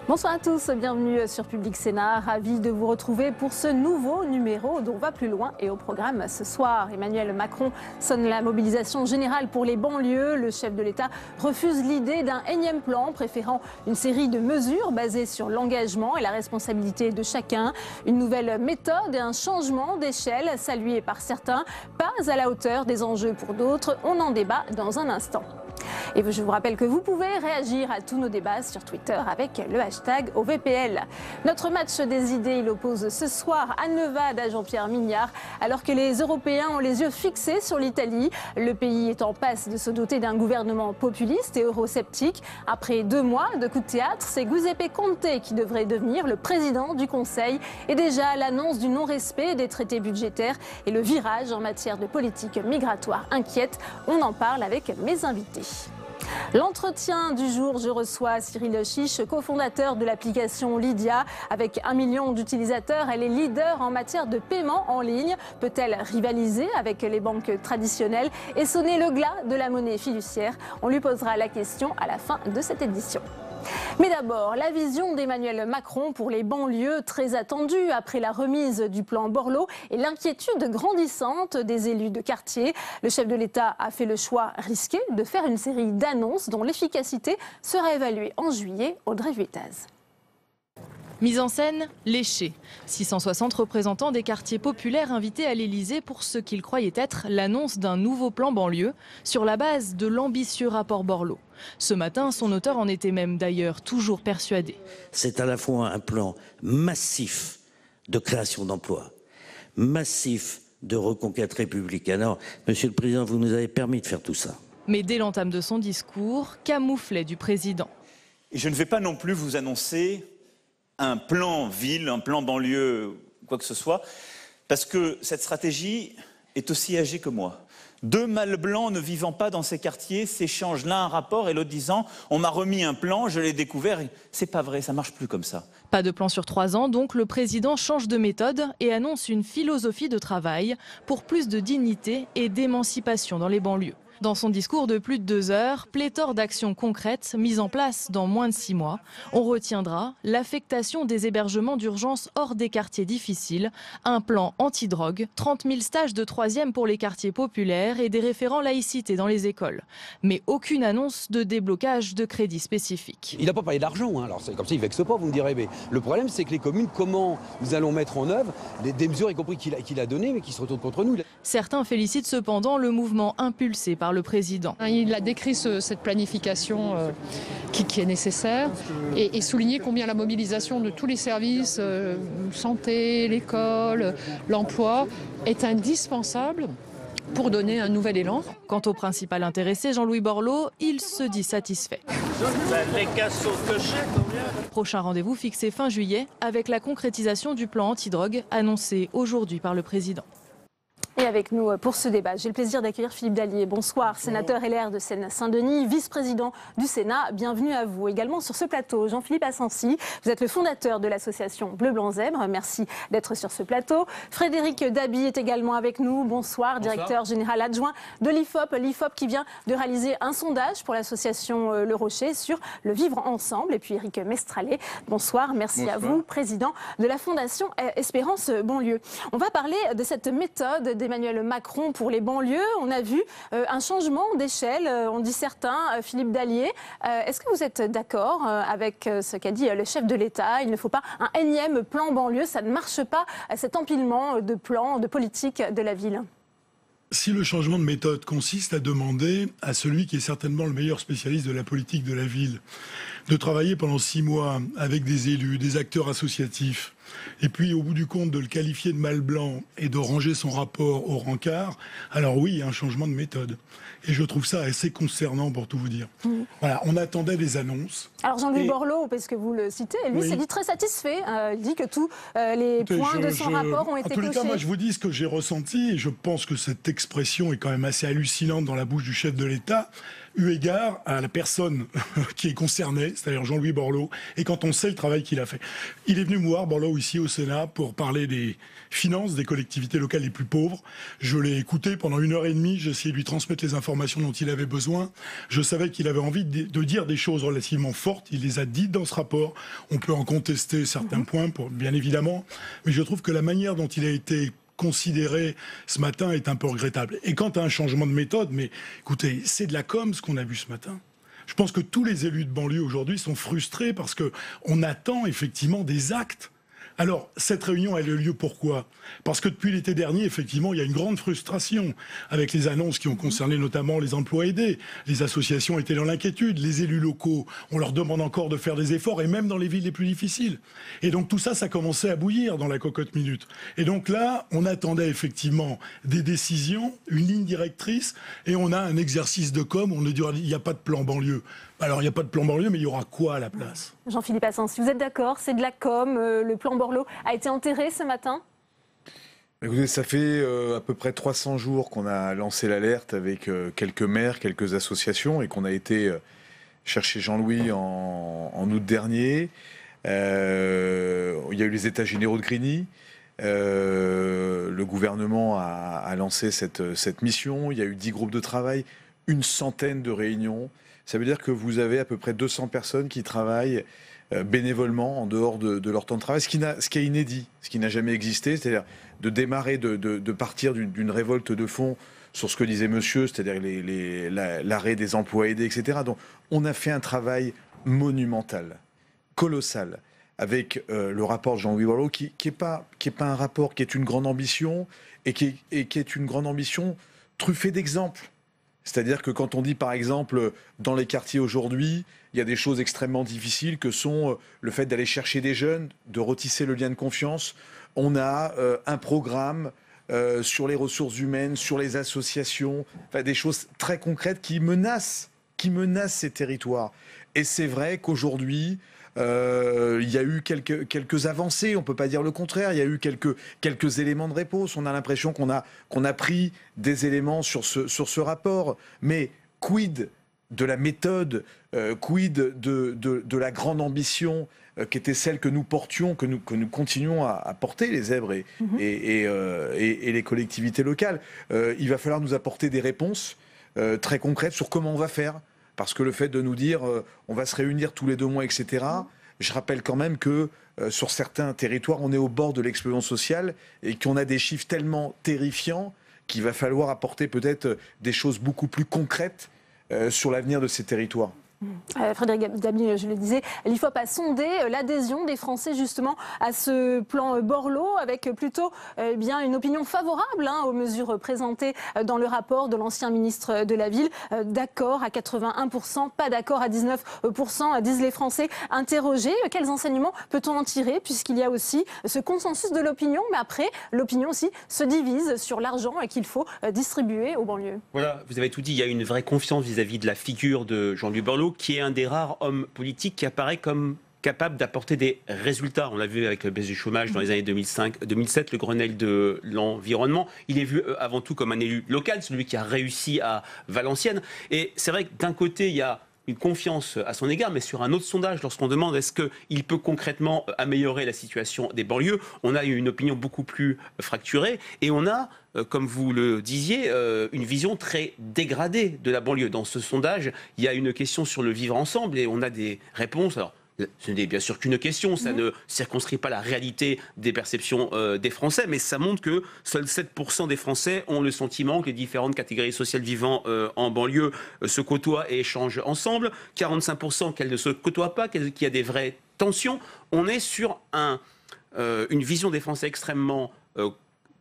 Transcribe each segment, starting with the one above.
Bonsoir à tous, bienvenue sur Public Sénat. Ravi de vous retrouver pour ce nouveau numéro dont on va plus loin. Et au programme ce soir, Emmanuel Macron sonne la mobilisation générale pour les banlieues. Le chef de l'État refuse l'idée d'un énième plan, préférant une série de mesures basées sur l'engagement et la responsabilité de chacun. Une nouvelle méthode et un changement d'échelle salué par certains, pas à la hauteur des enjeux pour d'autres. On en débat dans un instant. Et je vous rappelle que vous pouvez réagir à tous nos débats sur Twitter avec le hashtag OVPL. Notre match des idées, il oppose ce soir à Nevade à Jean-Pierre Mignard. Alors que les Européens ont les yeux fixés sur l'Italie, le pays est en passe de se doter d'un gouvernement populiste et eurosceptique. Après 2 mois de coups de théâtre, c'est Giuseppe Conte qui devrait devenir le président du Conseil. Et déjà, l'annonce du non-respect des traités budgétaires et le virage en matière de politique migratoire inquiète. On en parle avec mes invités. L'entretien du jour, je reçois Cyril Chiche, cofondateur de l'application Lydia. Avec 1 million d'utilisateurs, elle est leader en matière de paiement en ligne. Peut-elle rivaliser avec les banques traditionnelles et sonner le glas de la monnaie fiduciaire? On lui posera la question à la fin de cette édition. Mais d'abord, la vision d'Emmanuel Macron pour les banlieues, très attendue après la remise du plan Borloo et l'inquiétude grandissante des élus de quartier. Le chef de l'État a fait le choix risqué de faire une série d'annonces dont l'efficacité sera évaluée en juillet. Audrey Vuettaz. Mise en scène, léchée. 660 représentants des quartiers populaires invités à l'Élysée pour ce qu'ils croyaient être l'annonce d'un nouveau plan banlieue sur la base de l'ambitieux rapport Borloo. Ce matin, son auteur en était même d'ailleurs toujours persuadé. C'est à la fois un plan massif de création d'emplois, massif de reconquête républicaine. Alors, Monsieur le Président, vous nous avez permis de faire tout ça. Mais dès l'entame de son discours, camouflet du président. Et je ne vais pas non plus vous annoncer un plan ville, un plan banlieue, quoi que ce soit, parce que cette stratégie est aussi âgée que moi. 2 mâles blancs ne vivant pas dans ces quartiers s'échangent l'un un rapport et l'autre disant « on m'a remis un plan, je l'ai découvert ». C'est pas vrai, ça marche plus comme ça. Pas de plan sur 3 ans, donc le président change de méthode et annonce une philosophie de travail pour plus de dignité et d'émancipation dans les banlieues. Dans son discours de plus de 2 heures, pléthore d'actions concrètes mises en place dans moins de 6 mois. On retiendra l'affectation des hébergements d'urgence hors des quartiers difficiles, un plan anti-drogue, 30 000 stages de 3e pour les quartiers populaires et des référents laïcité dans les écoles. Mais aucune annonce de déblocage de crédits spécifiques. Il n'a pas parlé d'argent, hein. Alors c'est comme ça, il vexe pas, vous me direz. Mais le problème, c'est que les communes, comment nous allons mettre en œuvre des mesures, y compris qu'il a données, mais qui se retournent contre nous. Certains félicitent cependant le mouvement impulsé par le président. Il a décrit cette planification qui est nécessaire et souligné combien la mobilisation de tous les services, santé, l'école, l'emploi, est indispensable pour donner un nouvel élan. Quant au principal intéressé, Jean-Louis Borloo, il se dit satisfait. Prochain rendez-vous fixé fin juillet avec la concrétisation du plan antidrogue annoncé aujourd'hui par le président. Et avec nous pour ce débat, j'ai le plaisir d'accueillir Philippe Dallier. Bonsoir, sénateur LR de Seine-Saint-Denis, vice-président du Sénat. Bienvenue à vous. Également sur ce plateau, Jean-Philippe Assensi. Vous êtes le fondateur de l'association Bleu Blanc Zèbre. Merci d'être sur ce plateau. Frédéric Dabi est également avec nous. Bonsoir, directeur général adjoint de l'IFOP. L'IFOP qui vient de réaliser un sondage pour l'association Le Rocher sur le vivre ensemble. Et puis Éric Mestralet. Bonsoir, merci à vous, président de la Fondation Espérance Banlieue. On va parler de cette méthode d'Emmanuel Macron pour les banlieues. On a vu un changement d'échelle, on dit certains. Philippe Dallier, est-ce que vous êtes d'accord avec ce qu'a dit le chef de l'État? Il ne faut pas un énième plan banlieue, ça ne marche pas, cet empilement de plans, de politiques de la ville. Si le changement de méthode consiste à demander à celui qui est certainement le meilleur spécialiste de la politique de la ville de travailler pendant 6 mois avec des élus, des acteurs associatifs, et puis au bout du compte de le qualifier de mâle blanc et de ranger son rapport au rencard, alors oui, il y a un changement de méthode. Et je trouve ça assez concernant pour tout vous dire. Voilà, on attendait des annonces. Alors Jean-Louis Borloo, parce que vous le citez, lui s'est dit très satisfait. Il dit que tous les points de son rapport ont été cochés. En tous les cas, moi je vous dis ce que j'ai ressenti, et je pense que cette expression est quand même assez hallucinante dans la bouche du chef de l'État. eu égard à la personne qui est concernée, c'est-à-dire Jean-Louis Borloo, et quand on sait le travail qu'il a fait. Il est venu me voir, Borloo, ici au Sénat, pour parler des finances des collectivités locales les plus pauvres. Je l'ai écouté pendant 1h30, j'ai essayé de lui transmettre les informations dont il avait besoin. Je savais qu'il avait envie de dire des choses relativement fortes, il les a dites dans ce rapport. On peut en contester certains points, bien évidemment, mais je trouve que la manière dont il a été considéré ce matin est un peu regrettable. Et quant à un changement de méthode, mais écoutez, c'est de la com ce qu'on a vu ce matin. Je pense que tous les élus de banlieue aujourd'hui sont frustrés parce qu'on attend effectivement des actes. Alors, cette réunion a eu lieu pourquoi ? Parce que depuis l'été dernier, effectivement, il y a une grande frustration avec les annonces qui ont concerné notamment les emplois aidés. Les associations étaient dans l'inquiétude, les élus locaux, on leur demande encore de faire des efforts, et même dans les villes les plus difficiles. Et donc tout ça, ça commençait à bouillir dans la cocotte minute. Et donc là, on attendait effectivement des décisions, une ligne directrice, et on a un exercice de com', on ne dit il n'y a pas de plan banlieue. Alors, il n'y a pas de plan banlieue, mais il y aura quoi à la place ? Jean-Philippe Assens, si vous êtes d'accord, c'est de la com', le plan Borloo a été enterré ce matin ? Écoutez, ça fait à peu près 300 jours qu'on a lancé l'alerte avec quelques maires, quelques associations, et qu'on a été chercher Jean-Louis en août dernier. Il y a eu les états généraux de Grigny. Le gouvernement a lancé cette mission. Il y a eu 10 groupes de travail, une centaine de réunions. Ça veut dire que vous avez à peu près 200 personnes qui travaillent bénévolement en dehors de leur temps de travail, ce qui est inédit, ce qui n'a jamais existé, c'est-à-dire de démarrer, de partir d'une révolte de fond sur ce que disait monsieur, c'est-à-dire l'arrêt des emplois aidés, etc. Donc on a fait un travail monumental, colossal, avec le rapport de Jean-Louis Borloo, qui est pas un rapport, qui est une grande ambition, et qui est une grande ambition truffée d'exemples. C'est-à-dire que quand on dit, par exemple, dans les quartiers aujourd'hui, il y a des choses extrêmement difficiles que sont le fait d'aller chercher des jeunes, de retisser le lien de confiance. On a un programme sur les ressources humaines, sur les associations, enfin, des choses très concrètes qui menacent ces territoires. Et c'est vrai qu'aujourd'hui, il y a eu quelques avancées, on ne peut pas dire le contraire, il y a eu quelques éléments de réponse, on a l'impression qu'on a pris des éléments sur ce rapport, mais quid de la méthode, quid de la grande ambition qui était celle que nous portions, que nous continuons à porter, les zèbres et les collectivités locales. Il va falloir nous apporter des réponses très concrètes sur comment on va faire. Parce que le fait de nous dire on va se réunir tous les 2 mois, etc., je rappelle quand même que sur certains territoires, on est au bord de l'explosion sociale et qu'on a des chiffres tellement terrifiants qu'il va falloir apporter peut-être des choses beaucoup plus concrètes sur l'avenir de ces territoires. Frédéric Dabi, je le disais, l'IFOP a sondé l'adhésion des Français justement à ce plan Borloo avec plutôt une opinion favorable aux mesures présentées dans le rapport de l'ancien ministre de la Ville. D'accord à 81%, pas d'accord à 19%, disent les Français interrogés. Quels enseignements peut-on en tirer puisqu'il y a aussi ce consensus de l'opinion, mais après, l'opinion aussi se divise sur l'argent qu'il faut distribuer aux banlieues. Voilà, vous avez tout dit, il y a une vraie confiance vis-à-vis de la figure de Jean-Louis Borloo, qui est un des rares hommes politiques qui apparaît comme capable d'apporter des résultats. On l'a vu avec la baisse du chômage dans les années 2005-2007, le Grenelle de l'environnement. Il est vu avant tout comme un élu local, celui qui a réussi à Valenciennes. Et c'est vrai que d'un côté, il y a une confiance à son égard, mais sur un autre sondage, lorsqu'on demande est-ce qu'il peut concrètement améliorer la situation des banlieues, on a une opinion beaucoup plus fracturée et on a, comme vous le disiez, une vision très dégradée de la banlieue. Dans ce sondage, il y a une question sur le vivre ensemble et on a des réponses. Alors, ce n'est bien sûr qu'une question, ça ne circonscrit pas la réalité des perceptions des Français, mais ça montre que seuls 7% des Français ont le sentiment que les différentes catégories sociales vivant en banlieue se côtoient et échangent ensemble, 45% qu'elles ne se côtoient pas, qu'il y a des vraies tensions. On est sur une vision des Français extrêmement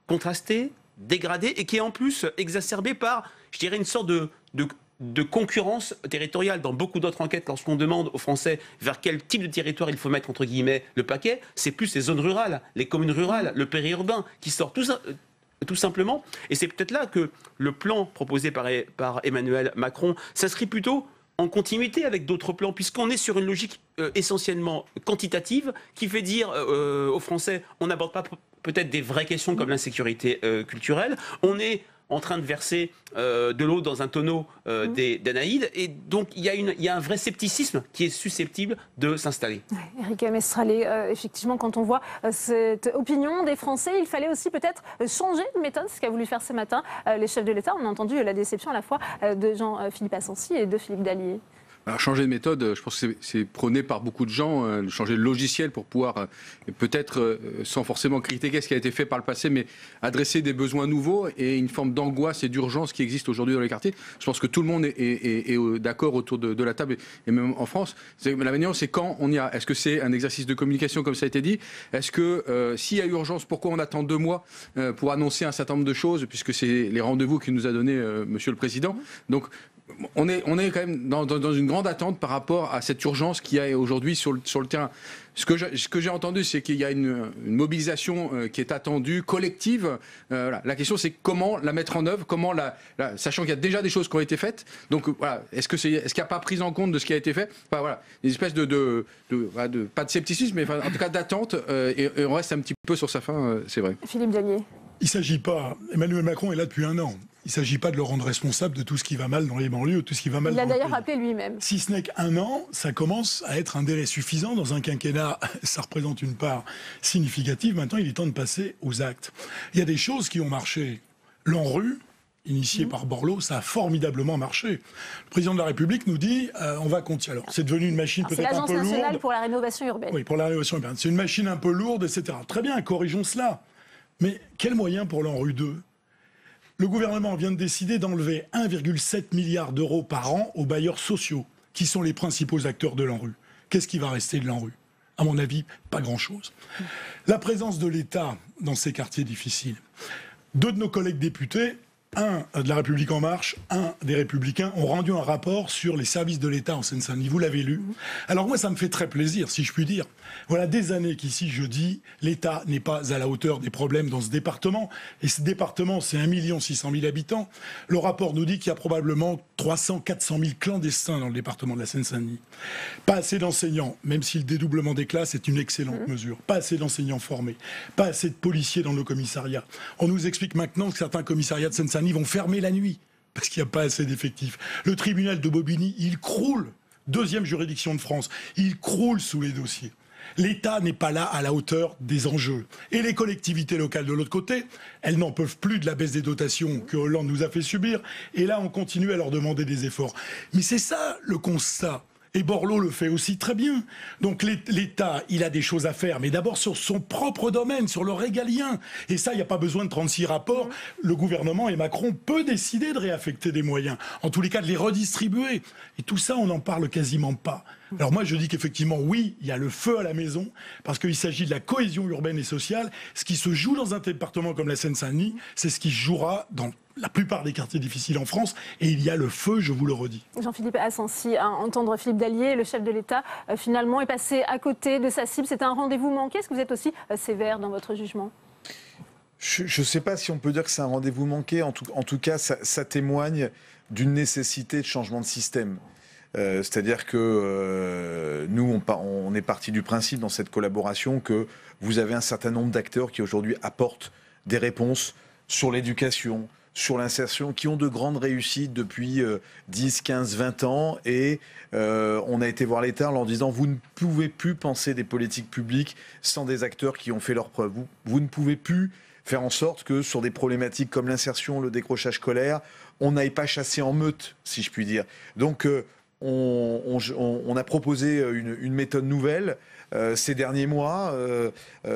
contrastée, dégradée, et qui est en plus exacerbée par, je dirais, une sorte de concurrence territoriale. Dans beaucoup d'autres enquêtes, lorsqu'on demande aux Français vers quel type de territoire il faut mettre, entre guillemets, le paquet, c'est plus les zones rurales, les communes rurales, le périurbain, qui sort tout simplement. Et c'est peut-être là que le plan proposé par Emmanuel Macron s'inscrit plutôt en continuité avec d'autres plans, puisqu'on est sur une logique essentiellement quantitative, qui fait dire aux Français, on n'aborde pas peut-être des vraies questions comme l'insécurité culturelle, on est en train de verser de l'eau dans un tonneau d'Anaïde. Et donc, il y a un vrai scepticisme qui est susceptible de s'installer. Éric Mestrallet, effectivement, quand on voit cette opinion des Français, il fallait aussi peut-être changer de méthode, ce qu'a voulu faire ce matin les chefs de l'État. On a entendu la déception à la fois de Jean-Philippe Asensi et de Philippe Dallier. Alors, changer de méthode, je pense que c'est prôné par beaucoup de gens, changer de logiciel pour pouvoir, peut-être sans forcément critiquer ce qui a été fait par le passé, mais adresser des besoins nouveaux et une forme d'angoisse et d'urgence qui existe aujourd'hui dans les quartiers. Je pense que tout le monde est d'accord autour de la table, et même en France. La manière, c'est quand on y a. Est-ce que c'est un exercice de communication, comme ça a été dit? Est-ce que s'il y a urgence, pourquoi on attend 2 mois pour annoncer un certain nombre de choses, puisque c'est les rendez-vous qu'il nous a donnés Monsieur le Président. Donc, on est quand même dans une grande attente par rapport à cette urgence qu'il y a aujourd'hui sur le terrain. Ce que j'ai entendu, c'est qu'il y a une mobilisation qui est attendue, collective. Voilà. La question, c'est comment la mettre en œuvre, sachant qu'il y a déjà des choses qui ont été faites. Donc voilà, est-ce qu'il n'y a pas prise en compte de ce qui a été fait? Enfin, voilà, une espèce pas de scepticisme, mais en tout cas d'attente, et on reste un petit peu sur sa fin, c'est vrai. Philippe Dallier. Il ne s'agit pas, Emmanuel Macron est là depuis 1 an. Il ne s'agit pas de le rendre responsable de tout ce qui va mal dans les banlieues, tout ce qui va mal dans le pays. Il l'a d'ailleurs rappelé lui-même. Si ce n'est qu'1 an, ça commence à être un délai suffisant. Dans un quinquennat, ça représente une part significative. Maintenant, il est temps de passer aux actes. Il y a des choses qui ont marché. L'ANRU, initié par Borloo, ça a formidablement marché. Le président de la République nous dit on va continuer. Alors, c'est devenu une machine peut-être un peu lourde. C'est l'Agence nationale pour la rénovation urbaine. Oui, pour la rénovation urbaine. C'est une machine un peu lourde, etc. Très bien, corrigeons cela. Mais quels moyens pour l'ANRU 2 ? Le gouvernement vient de décider d'enlever 1,7 milliard d'euros par an aux bailleurs sociaux, qui sont les principaux acteurs de l'ANRU. Qu'est-ce qui va rester de l'ANRU ? À mon avis, pas grand-chose. La présence de l'État dans ces quartiers difficiles. 2 de nos collègues députés, un de La République En Marche, un des Républicains, ont rendu un rapport sur les services de l'État en Seine-Saint-Denis. Vous l'avez lu. Alors moi, ça me fait très plaisir, si je puis dire. Voilà des années qu'ici, je dis, l'État n'est pas à la hauteur des problèmes dans ce département. Et ce département, c'est 1 600 000 habitants. Le rapport nous dit qu'il y a probablement 300 400 000 clandestins dans le département de la Seine-Saint-Denis. Pas assez d'enseignants, même si le dédoublement des classes est une excellente mesure. Pas assez d'enseignants formés. Pas assez de policiers dans nos commissariats. On nous explique maintenant que certains commissariats de Seine-Saint-Denis vont fermer la nuit parce qu'il n'y a pas assez d'effectifs. Le tribunal de Bobigny, il croule. 2e juridiction de France. Il croule sous les dossiers. L'État n'est pas là à la hauteur des enjeux. Et les collectivités locales de l'autre côté, elles n'en peuvent plus de la baisse des dotations que Hollande nous a fait subir. Et là, on continue à leur demander des efforts. Mais c'est ça le constat. Et Borloo le fait aussi très bien. Donc l'État, il a des choses à faire, mais d'abord sur son propre domaine, sur le régalien. Et ça, il n'y a pas besoin de 36 rapports. Le gouvernement et Macron peut décider de réaffecter des moyens. En tous les cas, de les redistribuer. Et tout ça, on n'en parle quasiment pas. Alors moi, je dis qu'effectivement, oui, il y a le feu à la maison, parce qu'il s'agit de la cohésion urbaine et sociale. Ce qui se joue dans un département comme la Seine-Saint-Denis, c'est ce qui se jouera dans la plupart des quartiers difficiles en France, et il y a le feu, je vous le redis. Jean-Philippe Asensi, à entendre Philippe Dallier, le chef de l'État, finalement est passé à côté de sa cible. C'était un rendez-vous manqué. Est-ce que vous êtes aussi sévère dans votre jugement ? Je ne sais pas si on peut dire que c'est un rendez-vous manqué. En tout cas, ça témoigne d'une nécessité de changement de système. C'est-à-dire que nous, on est parti du principe dans cette collaboration que vous avez un certain nombre d'acteurs qui aujourd'hui apportent des réponses sur l'éducation, sur l'insertion, qui ont de grandes réussites depuis 10, 15, 20 ans. Et on a été voir l'État en leur disant « Vous ne pouvez plus penser des politiques publiques sans des acteurs qui ont fait leurs preuves. Vous ne pouvez plus faire en sorte que sur des problématiques comme l'insertion, le décrochage scolaire, on n'aille pas chasser en meute, si je puis dire. » Donc on a proposé une méthode nouvelle ces derniers mois.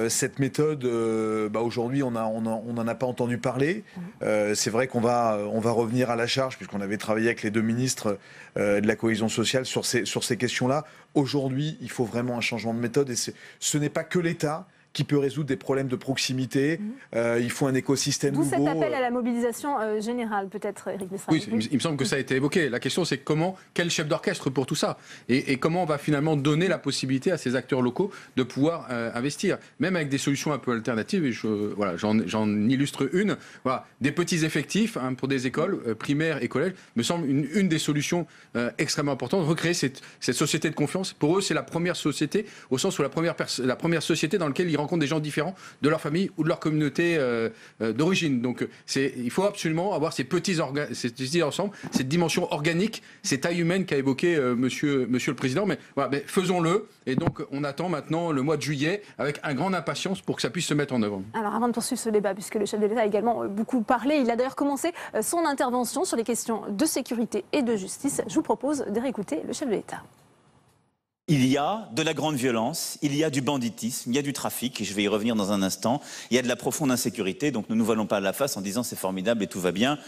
Cette méthode, aujourd'hui, on n'en a pas entendu parler. C'est vrai qu'on va revenir à la charge, puisqu'on avait travaillé avec les 2 ministres de la cohésion sociale sur ces questions-là. Aujourd'hui, il faut vraiment un changement de méthode, et ce n'est pas que l'État qui peut résoudre des problèmes de proximité. Il faut un écosystème nouveau. D'où cet appel à la mobilisation générale, peut-être, Éric Mestrallet. Oui, il me semble que ça a été évoqué. La question, c'est quel chef d'orchestre pour tout ça, et comment on va finalement donner la possibilité à ces acteurs locaux de pouvoir investir, même avec des solutions un peu alternatives. Et j'en illustre une. Voilà, des petits effectifs pour des écoles primaires et collèges me semble une des solutions extrêmement importantes. Recréer cette société de confiance. Pour eux, c'est la première société, au sens où la première société dans laquelle ils rencontrent des gens différents de leur famille ou de leur communauté d'origine. Donc il faut absolument avoir ces petits ensembles, cette dimension organique, ces tailles humaines qu'a évoqué monsieur le Président. Mais voilà, faisons-le. Et donc on attend maintenant le mois de juillet avec un grande impatience pour que ça puisse se mettre en œuvre. Alors avant de poursuivre ce débat, puisque le chef de l'État a également beaucoup parlé, il a d'ailleurs commencé son intervention sur les questions de sécurité et de justice. Je vous propose de réécouter le chef de l'État. Il y a de la grande violence, il y a du banditisme, il y a du trafic, et je vais y revenir dans un instant. Il y a de la profonde insécurité, donc ne nous voilons pas la face en disant c'est formidable et tout va bien.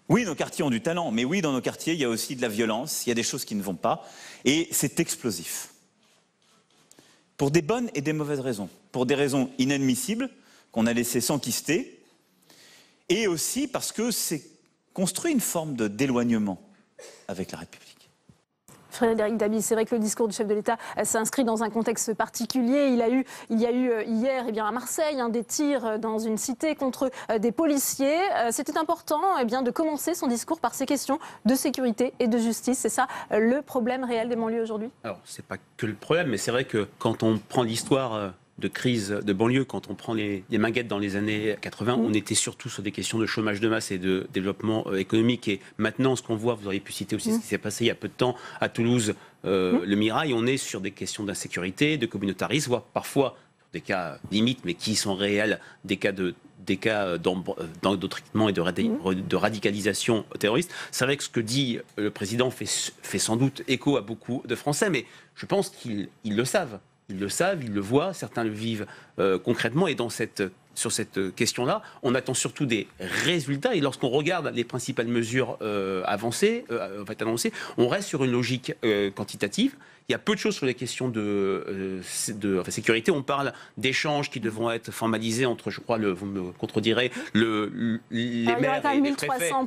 Oui, nos quartiers ont du talent, mais oui, dans nos quartiers, il y a aussi de la violence, il y a des choses qui ne vont pas, et c'est explosif. Pour des bonnes et des mauvaises raisons. Pour des raisons inadmissibles, qu'on a laissées s'enquister, et aussi parce que c'est construit une forme d'éloignement avec la République. Frédéric Dabi, c'est vrai que le discours du chef de l'État s'inscrit dans un contexte particulier. Il y a eu hier à Marseille des tirs dans une cité contre des policiers. C'était important de commencer son discours par ces questions de sécurité et de justice. C'est ça le problème réel des banlieues aujourd'hui? Alors, c'est pas que le problème, mais c'est vrai que quand on prend l'histoire de crise de banlieue, quand on prend les Minguettes dans les années 80, on était surtout sur des questions de chômage de masse et de développement économique. Et maintenant, ce qu'on voit, vous auriez pu citer aussi ce qui s'est passé il y a peu de temps à Toulouse, le Mirail, on est sur des questions d'insécurité, de communautarisme, voire parfois des cas limites, mais qui sont réels, des cas d'endoctrinement et de radicalisation terroriste. C'est vrai que ce que dit le président fait sans doute écho à beaucoup de Français, mais je pense qu'ils le savent. Ils le savent, ils le voient, certains le vivent concrètement. Et sur cette question-là, on attend surtout des résultats. Et lorsqu'on regarde les principales mesures annoncées, on reste sur une logique quantitative. Il y a peu de choses sur les questions de sécurité. On parle d'échanges qui devront être formalisés entre, je crois, vous me contredirez, les maires et les préfets en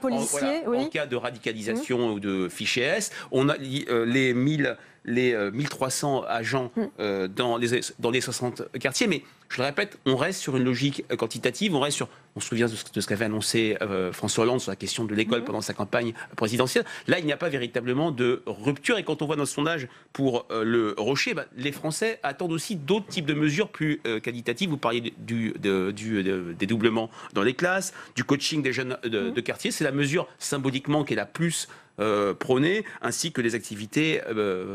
cas de radicalisation ou de fichier S. On a les 1300 agents dans les 60 quartiers. Mais je le répète, on reste sur une logique quantitative. On se souvient de ce qu'avait annoncé François Hollande sur la question de l'école pendant sa campagne présidentielle. Là, il n'y a pas véritablement de rupture. Et quand on voit notre sondage pour le Rocher, les Français attendent aussi d'autres types de mesures plus qualitatives. Vous parliez du dédoublement dans les classes, du coaching des jeunes de quartier. C'est la mesure symboliquement qui est la plus prônée, ainsi que les activités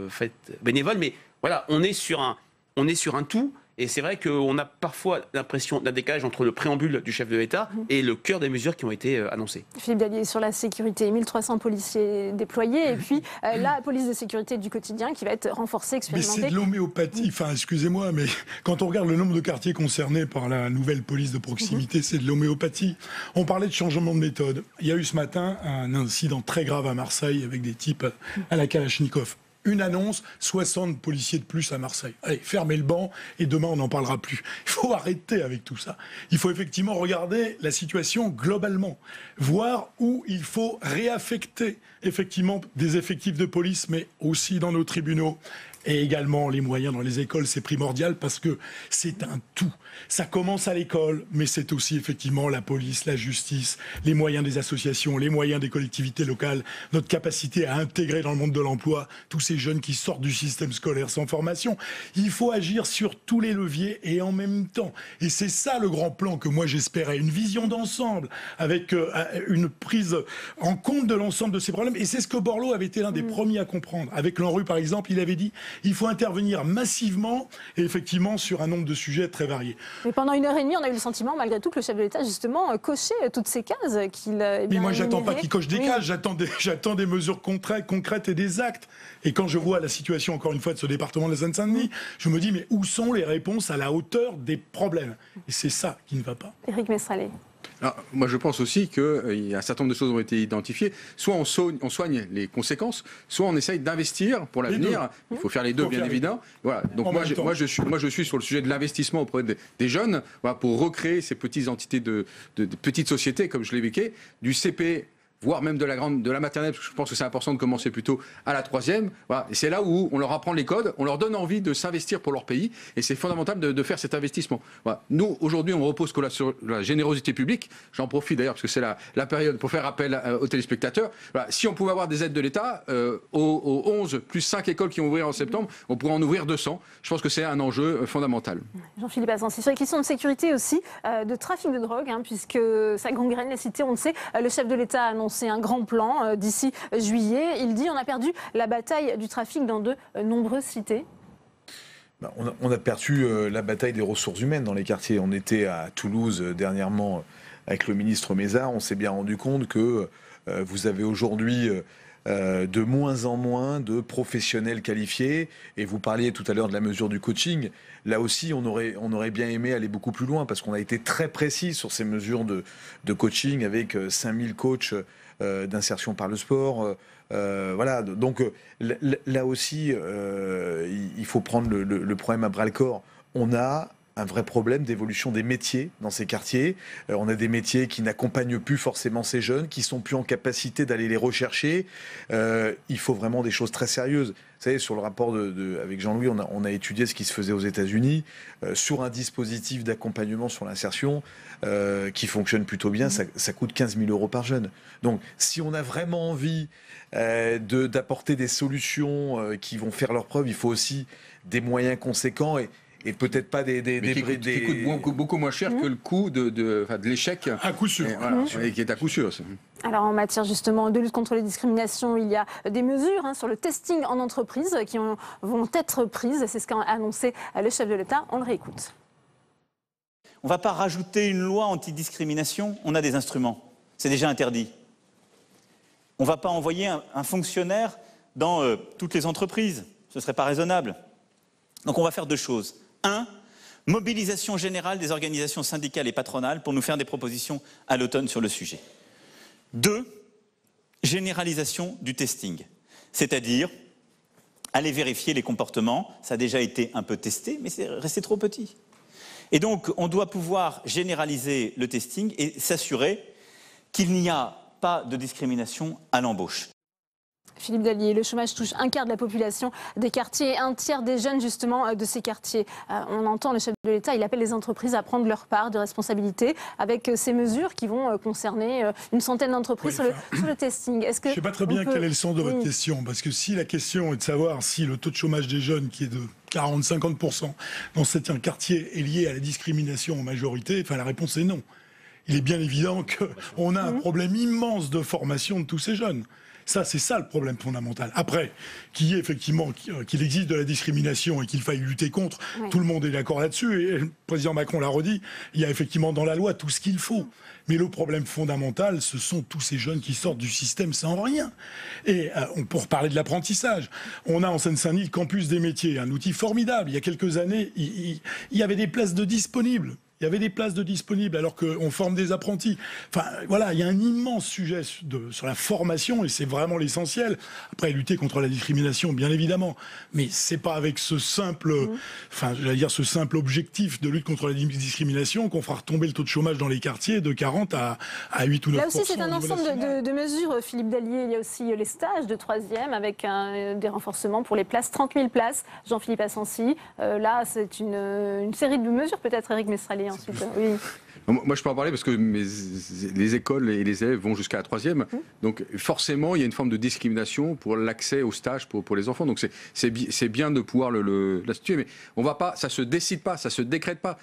faites bénévoles. Mais voilà, on est sur un tout. Et c'est vrai qu'on a parfois l'impression d'un décalage entre le préambule du chef de l'État et le cœur des mesures qui ont été annoncées. Philippe Dallier, sur la sécurité, 1300 policiers déployés et puis la police de sécurité du quotidien qui va être renforcée, expérimentée. Mais c'est de l'homéopathie, excusez-moi, mais quand on regarde le nombre de quartiers concernés par la nouvelle police de proximité, c'est de l'homéopathie. On parlait de changement de méthode. Il y a eu ce matin un incident très grave à Marseille avec des types à la Kalachnikov. Une annonce, 60 policiers de plus à Marseille. Allez, fermez le banc et demain on n'en parlera plus. Il faut arrêter avec tout ça. Il faut effectivement regarder la situation globalement, voir où il faut réaffecter effectivement des effectifs de police, mais aussi dans nos tribunaux. Et également les moyens dans les écoles, c'est primordial parce que c'est un tout. Ça commence à l'école, mais c'est aussi effectivement la police, la justice, les moyens des associations, les moyens des collectivités locales, notre capacité à intégrer dans le monde de l'emploi tous ces jeunes qui sortent du système scolaire sans formation. Il faut agir sur tous les leviers et en même temps. Et c'est ça le grand plan que moi j'espérais, une vision d'ensemble avec une prise en compte de l'ensemble de ces problèmes. Et c'est ce que Borloo avait été l'un des premiers à comprendre. Avec l'ANRU par exemple, il avait dit il faut intervenir massivement et effectivement sur un nombre de sujets très variés. Mais pendant 1h30, on a eu le sentiment, malgré tout, que le chef de l'État, justement, cochait toutes ces cases qu'il Mais moi, j'attends pas qu'il coche des cases, j'attends des mesures concrètes et des actes. Et quand je vois la situation, encore une fois, de ce département de la Seine-Saint-Denis, je me dis, mais où sont les réponses à la hauteur des problèmes? Et c'est ça qui ne va pas. Éric Mestrallet. Alors, moi, je pense aussi qu'il y a un certain nombre de choses qui ont été identifiées. Soit on soigne les conséquences, soit on essaye d'investir pour l'avenir. Il faut faire les deux, bien évidemment. Voilà. Donc moi, je suis sur le sujet de l'investissement auprès des jeunes, voilà, pour recréer ces petites entités de petites sociétés, comme je l'évoquais, du CP voire même de la maternelle, parce que je pense que c'est important de commencer plutôt à la 3e. Voilà. Et c'est là où on leur apprend les codes, on leur donne envie de s'investir pour leur pays, et c'est fondamental de faire cet investissement. Voilà. Nous, aujourd'hui, on repose sur la générosité publique. J'en profite d'ailleurs, parce que c'est la période pour faire appel aux téléspectateurs. Voilà. Si on pouvait avoir des aides de l'État, aux 11 plus 5 écoles qui vont ouvrir en septembre, on pourrait en ouvrir 200. Je pense que c'est un enjeu fondamental. Jean-Philippe Assensi, sur les questions de sécurité aussi, de trafic de drogue, puisque ça gangrène les cités, on le sait. Le chef de l'État a annoncé un grand plan d'ici juillet. Il dit on a perdu la bataille du trafic dans de nombreuses cités. On a perdu la bataille des ressources humaines dans les quartiers. On était à Toulouse dernièrement avec le ministre Mézard. On s'est bien rendu compte que vous avez aujourd'hui de moins en moins de professionnels qualifiés. Et vous parliez tout à l'heure de la mesure du coaching. Là aussi, on aurait bien aimé aller beaucoup plus loin parce qu'on a été très précis sur ces mesures de coaching avec 5000 coachs d'insertion par le sport. Voilà. Donc là aussi, il faut prendre le problème à bras-le-corps. On a un vrai problème d'évolution des métiers dans ces quartiers. On a des métiers qui n'accompagnent plus forcément ces jeunes, qui sont plus en capacité d'aller les rechercher. Il faut vraiment des choses très sérieuses. Vous savez, sur le rapport avec Jean-Louis, on a étudié ce qui se faisait aux États-Unis sur un dispositif d'accompagnement sur l'insertion qui fonctionne plutôt bien. Ça coûte 15 000 € par jeune. Donc, si on a vraiment envie d'apporter des solutions qui vont faire leurs preuves, il faut aussi des moyens conséquents et peut-être pas qui coûte beaucoup moins cher que le coût de l'échec. À coup sûr. Et qui est à coup sûr. Alors en matière justement de lutte contre les discriminations, il y a des mesures sur le testing en entreprise qui vont être prises. C'est ce qu'a annoncé le chef de l'État. On le réécoute. On ne va pas rajouter une loi antidiscrimination. On a des instruments. C'est déjà interdit. On ne va pas envoyer un fonctionnaire dans toutes les entreprises. Ce ne serait pas raisonnable. Donc on va faire deux choses. 1, mobilisation générale des organisations syndicales et patronales pour nous faire des propositions à l'automne sur le sujet. 2, généralisation du testing, c'est-à-dire aller vérifier les comportements. Ça a déjà été un peu testé, mais c'est resté trop petit. Et donc on doit pouvoir généraliser le testing et s'assurer qu'il n'y a pas de discrimination à l'embauche. Philippe Dallier, le chômage touche un quart de la population des quartiers et un tiers des jeunes justement de ces quartiers. On entend le chef de l'État, il appelle les entreprises à prendre leur part de responsabilité avec ces mesures qui vont concerner une centaine d'entreprises sur le testing. Je ne sais pas très bien quel est le sens de votre question, parce que si la question est de savoir si le taux de chômage des jeunes qui est de 40-50% dans certains quartiers est lié à la discrimination en majorité, la réponse est non. Il est bien évident qu'on a un problème immense de formation de tous ces jeunes. Ça, c'est ça le problème fondamental. Après, qu'il existe de la discrimination et qu'il faille lutter contre, tout le monde est d'accord là-dessus. Et le président Macron l'a redit, il y a effectivement dans la loi tout ce qu'il faut. Mais le problème fondamental, ce sont tous ces jeunes qui sortent du système sans rien. Et on peut reparler de l'apprentissage. On a en Seine-Saint-Denis le campus des métiers, un outil formidable. Il y a quelques années, il y avait des places de disponibles. Il y avait des places de disponibles alors qu'on forme des apprentis. Enfin, voilà, il y a un immense sujet sur la formation et c'est vraiment l'essentiel. Après, lutter contre la discrimination, bien évidemment. Mais c'est pas avec ce simple, ce simple objectif de lutte contre la discrimination qu'on fera retomber le taux de chômage dans les quartiers de 40 à 8 ou 9%. Là aussi, c'est un ensemble de mesures, Philippe Dallier. Il y a aussi les stages de 3e avec des renforcements pour les places, 30 000 places. Jean-Philippe Assensi, là, c'est une série de mesures, peut-être, Éric Mestrallet. Ensuite, oui. Moi, je peux en parler parce que les écoles et les élèves vont jusqu'à la 3e. Donc, forcément, il y a une forme de discrimination pour l'accès au stage pour les enfants. Donc, c'est bien de pouvoir la situer. Mais on va pas, ça se décide pas, ça se décrète pas.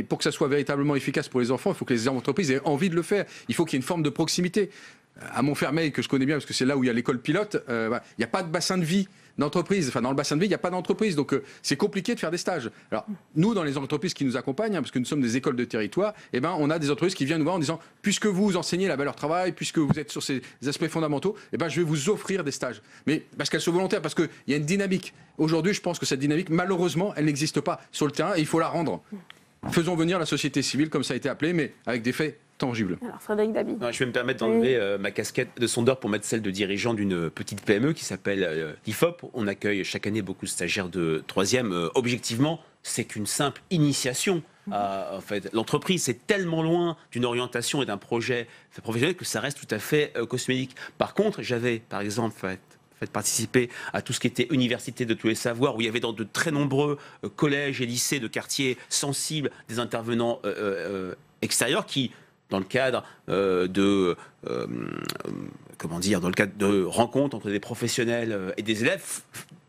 Pour que ça soit véritablement efficace pour les enfants, il faut que les entreprises aient envie de le faire. Il faut qu'il y ait une forme de proximité. À Montfermeil, que je connais bien parce que c'est là où il y a l'école pilote, il n'y a pas de bassin de vie d'entreprise. Enfin, dans le bassin de vie, il n'y a pas d'entreprise. Donc, c'est compliqué de faire des stages. Alors, nous, dans les entreprises qui nous accompagnent, parce que nous sommes des écoles de territoire, on a des entreprises qui viennent nous voir en disant, puisque vous enseignez la valeur travail, puisque vous êtes sur ces aspects fondamentaux, je vais vous offrir des stages. Mais parce qu'elles sont volontaires, parce qu'il y a une dynamique. Aujourd'hui, je pense que cette dynamique, malheureusement, elle n'existe pas sur le terrain et il faut la rendre. Faisons venir la société civile, comme ça a été appelé, mais avec des faits tangible. Alors, Frédéric Dabi. Je vais me permettre d'enlever ma casquette de sondeur pour mettre celle de dirigeant d'une petite PME qui s'appelle l'IFOP. On accueille chaque année beaucoup de stagiaires de 3e. Objectivement, c'est qu'une simple initiation. En fait, l'entreprise, c'est tellement loin d'une orientation et d'un projet professionnel que ça reste tout à fait cosmétique. Par contre, j'avais, par exemple, fait participer à tout ce qui était université de tous les savoirs, où il y avait dans de très nombreux collèges et lycées de quartiers sensibles des intervenants extérieurs qui, dans le cadre de rencontres entre des professionnels et des élèves,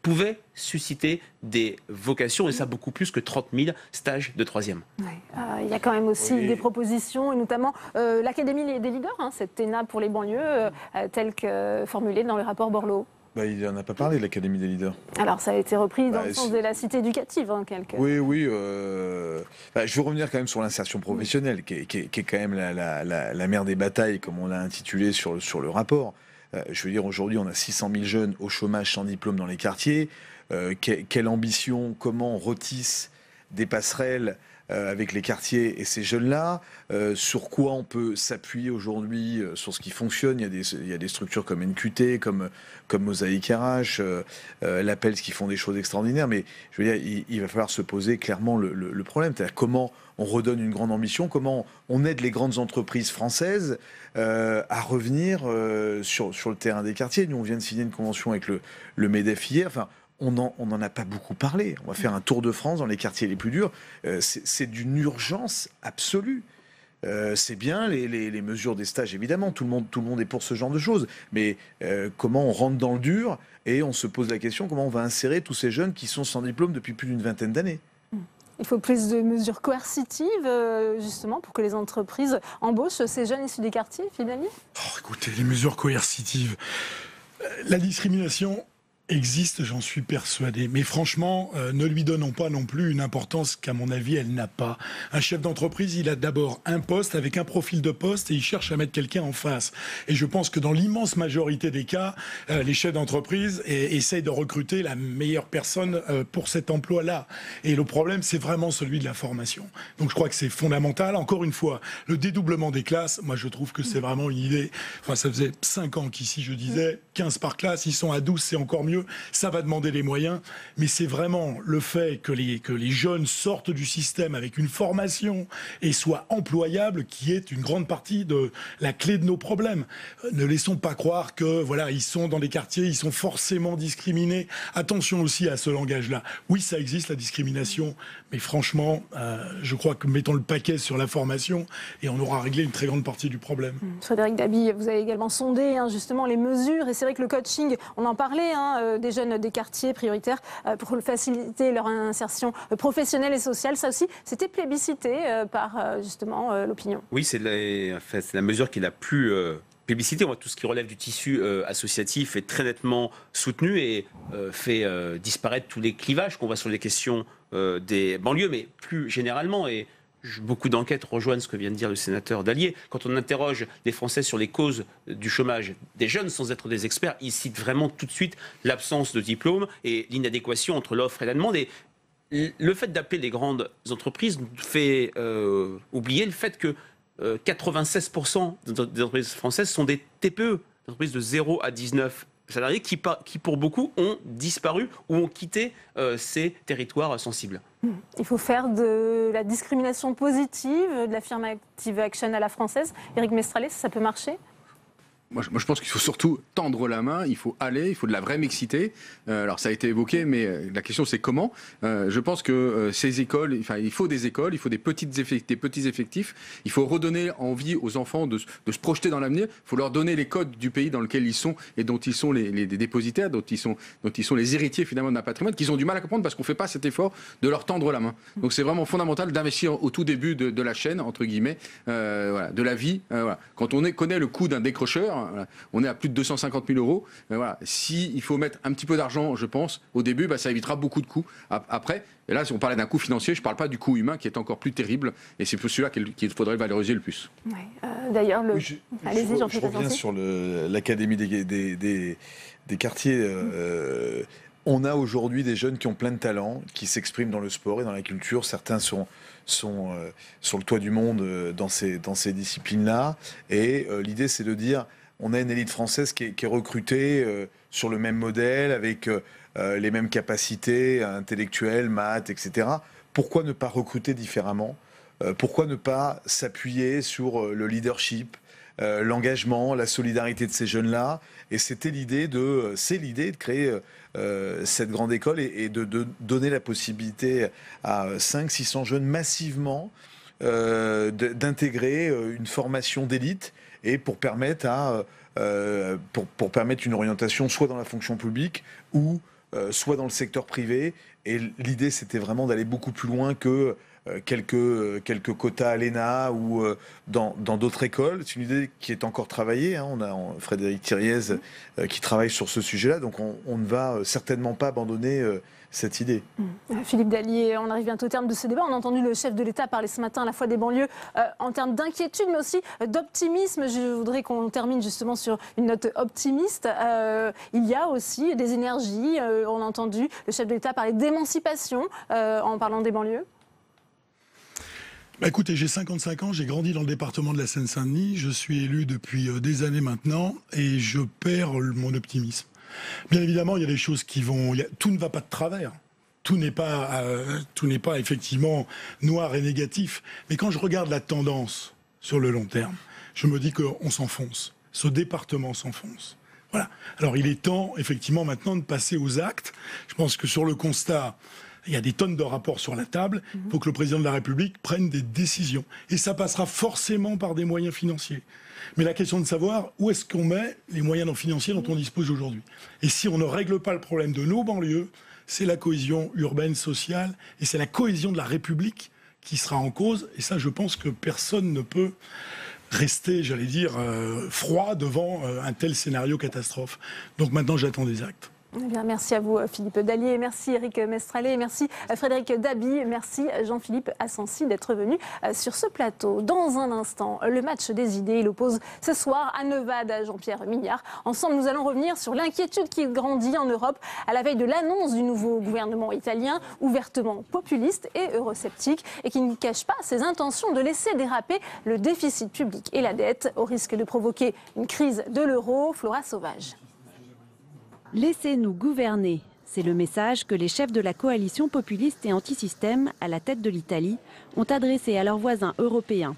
pouvaient susciter des vocations, et ça beaucoup plus que 30 000 stages de troisième. Il y a quand même aussi des propositions, et notamment l'Académie des leaders, cette ENA pour les banlieues, telle que formulée dans le rapport Borloo. Il n'en a pas parlé de l'Académie des leaders. Alors ça a été repris dans le sens de la cité éducative. Oui. Je veux revenir quand même sur l'insertion professionnelle, qui est quand même la mère des batailles, comme on l'a intitulé sur le rapport. Je veux dire, aujourd'hui, on a 600 000 jeunes au chômage sans diplôme dans les quartiers. Quelle ambition, comment on retisse des passerelles avec les quartiers et ces jeunes-là, sur quoi on peut s'appuyer aujourd'hui, sur ce qui fonctionne. Il y a des structures comme NQT, comme Mosaïque RH, l'Appel, qui font des choses extraordinaires, mais je veux dire, il va falloir se poser clairement le problème, c'est-à-dire comment on redonne une grande ambition, comment on aide les grandes entreprises françaises à revenir sur le terrain des quartiers. Nous, on vient de signer une convention avec le MEDEF hier, on n'en a pas beaucoup parlé. On va faire un tour de France dans les quartiers les plus durs. C'est d'une urgence absolue. C'est bien les mesures des stages, évidemment. Tout le monde est pour ce genre de choses. Mais comment on rentre dans le dur et on se pose la question, comment on va insérer tous ces jeunes qui sont sans diplôme depuis plus d'une vingtaine d'années ? Il faut plus de mesures coercitives, justement, pour que les entreprises embauchent ces jeunes issus des quartiers, finalement. Écoutez, les mesures coercitives. La discrimination existe, j'en suis persuadé. Mais franchement, ne lui donnons pas non plus une importance qu'à mon avis, elle n'a pas. Un chef d'entreprise, il a d'abord un poste avec un profil de poste et il cherche à mettre quelqu'un en face. Et je pense que dans l'immense majorité des cas, les chefs d'entreprise essayent de recruter la meilleure personne pour cet emploi-là. Et le problème, c'est vraiment celui de la formation. Donc je crois que c'est fondamental. Encore une fois, le dédoublement des classes, moi je trouve que c'est vraiment une idée. Enfin, ça faisait 5 ans qu'ici je disais 15 par classe, ils sont à 12, c'est encore mieux. Ça va demander des moyens, mais c'est vraiment le fait que les jeunes sortent du système avec une formation et soient employables qui est une grande partie de la clé de nos problèmes. Ne laissons pas croire que voilà, ils sont dans les quartiers, ils sont forcément discriminés. Attention aussi à ce langage-là. Oui, ça existe la discrimination, mais franchement, je crois que mettons le paquet sur la formation et on aura réglé une très grande partie du problème. Frédéric Dabi, vous avez également sondé justement les mesures, et c'est vrai que le coaching, on en parlait, des jeunes des quartiers prioritaires pour faciliter leur insertion professionnelle et sociale. Ça aussi, c'était plébiscité par justement l'opinion. Oui, c'est la mesure qui est la plus plébiscitée. Tout ce qui relève du tissu associatif est très nettement soutenu et fait disparaître tous les clivages qu'on voit sur les questions des banlieues, mais plus généralement. Et beaucoup d'enquêtes rejoignent ce que vient de dire le sénateur Dallier. Quand on interroge les Français sur les causes du chômage des jeunes, sans être des experts, ils citent vraiment tout de suite l'absence de diplôme et l'inadéquation entre l'offre et la demande. Et le fait d'appeler les grandes entreprises fait oublier le fait que 96% des entreprises françaises sont des TPE, des entreprises de 0 à 19 salariés qui, pour beaucoup, ont disparu ou ont quitté ces territoires sensibles. Il faut faire de la discrimination positive, de l'affirmative action à la française. Éric Mestrallet, ça peut marcher ? Moi, je pense qu'il faut surtout tendre la main, il faut aller, il faut de la vraie mixité. Alors, ça a été évoqué, mais la question, c'est comment. Je pense que ces écoles, il faut des écoles, il faut des petits effectifs. Il faut redonner envie aux enfants de se projeter dans l'avenir. Il faut leur donner les codes du pays dans lequel ils sont et dont ils sont les dépositaires, dont ils sont les héritiers, finalement, d'un patrimoine, qu'ils ont du mal à comprendre parce qu'on ne fait pas cet effort de leur tendre la main. Donc, c'est vraiment fondamental d'investir au tout début de la chaîne, entre guillemets, de la vie. Quand on connaît le coût d'un décrocheur, on est à plus de 250 000 euros. S'il faut mettre un petit peu d'argent, je pense, au début, ça évitera beaucoup de coûts. Après, et là, si on parlait d'un coût financier, je ne parle pas du coût humain qui est encore plus terrible. Et c'est pour celui-là qu'il faudrait valoriser le plus. D'ailleurs, allez-y, je reviens sur l'Académie des quartiers. On a aujourd'hui des jeunes qui ont plein de talents, qui s'expriment dans le sport et dans la culture. Certains sont sur le toit du monde dans ces disciplines-là. Et l'idée, c'est de dire... On a une élite française qui est recrutée sur le même modèle, avec les mêmes capacités intellectuelles, maths, etc. pourquoi ne pas recruter différemment? Pourquoi ne pas s'appuyer sur le leadership, l'engagement, la solidarité de ces jeunes-là? Et c'est l'idée de créer cette grande école et de donner la possibilité à 500-600 jeunes massivement d'intégrer une formation d'élite et pour permettre une orientation soit dans la fonction publique ou soit dans le secteur privé. Et l'idée, c'était vraiment d'aller beaucoup plus loin que quelques quotas à l'ENA ou dans d'autres écoles. C'est une idée qui est encore travaillée. On a Frédéric Thiriez qui travaille sur ce sujet-là. Donc on ne va certainement pas abandonner cette idée. Philippe Dallier, on arrive bientôt au terme de ce débat. On a entendu le chef de l'État parler ce matin à la fois des banlieues en termes d'inquiétude, mais aussi d'optimisme. Je voudrais qu'on termine justement sur une note optimiste. Il y a aussi des énergies. On a entendu le chef de l'État parler d'émancipation en parlant des banlieues. Écoutez, j'ai 55 ans, j'ai grandi dans le département de la Seine-Saint-Denis, je suis élu depuis des années maintenant et je perds mon optimisme. Bien évidemment, il y a des choses qui vont... Tout ne va pas de travers. Tout n'est pas effectivement noir et négatif. Mais quand je regarde la tendance sur le long terme, je me dis qu'on s'enfonce. Ce département s'enfonce. Voilà. Alors il est temps, effectivement, maintenant de passer aux actes. Je pense que sur le constat... Il y a des tonnes de rapports sur la table. Il faut que le président de la République prenne des décisions. Et ça passera forcément par des moyens financiers. Mais la question de savoir où est-ce qu'on met les moyens financiers dont on dispose aujourd'hui. Et si on ne règle pas le problème de nos banlieues, c'est la cohésion urbaine, sociale, et c'est la cohésion de la République qui sera en cause. Et ça, je pense que personne ne peut rester, j'allais dire, froid devant un tel scénario catastrophe. Donc maintenant, j'attends des actes. Eh bien, merci à vous Philippe Dallier, merci Éric Mestrallet, merci Frédéric Dabi, merci Jean-Philippe Asensi d'être venu sur ce plateau. Dans un instant, le match des idées, il oppose ce soir à Nevade à Jean-Pierre Mignard. Ensemble, nous allons revenir sur l'inquiétude qui grandit en Europe à la veille de l'annonce du nouveau gouvernement italien, ouvertement populiste et eurosceptique, et qui ne cache pas ses intentions de laisser déraper le déficit public et la dette, au risque de provoquer une crise de l'euro. Flora Sauvage. Laissez-nous gouverner. C'est le message que les chefs de la coalition populiste et anti-système à la tête de l'Italie ont adressé à leurs voisins européens.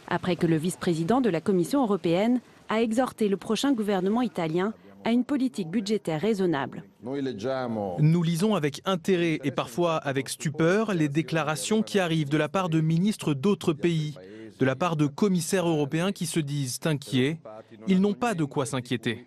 Après que le vice-président de la Commission européenne a exhorté le prochain gouvernement italien à une politique budgétaire raisonnable. Nous lisons avec intérêt et parfois avec stupeur les déclarations qui arrivent de la part de ministres d'autres pays, de la part de commissaires européens qui se disent inquiets. Ils n'ont pas de quoi s'inquiéter.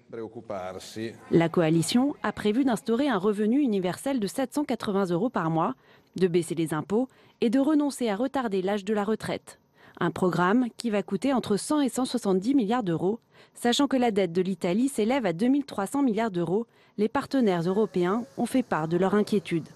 La coalition a prévu d'instaurer un revenu universel de 780 € par mois, de baisser les impôts et de renoncer à retarder l'âge de la retraite. Un programme qui va coûter entre 100 et 170 milliards d'euros, sachant que la dette de l'Italie s'élève à 2300 milliards d'euros. Les partenaires européens ont fait part de leur inquiétude.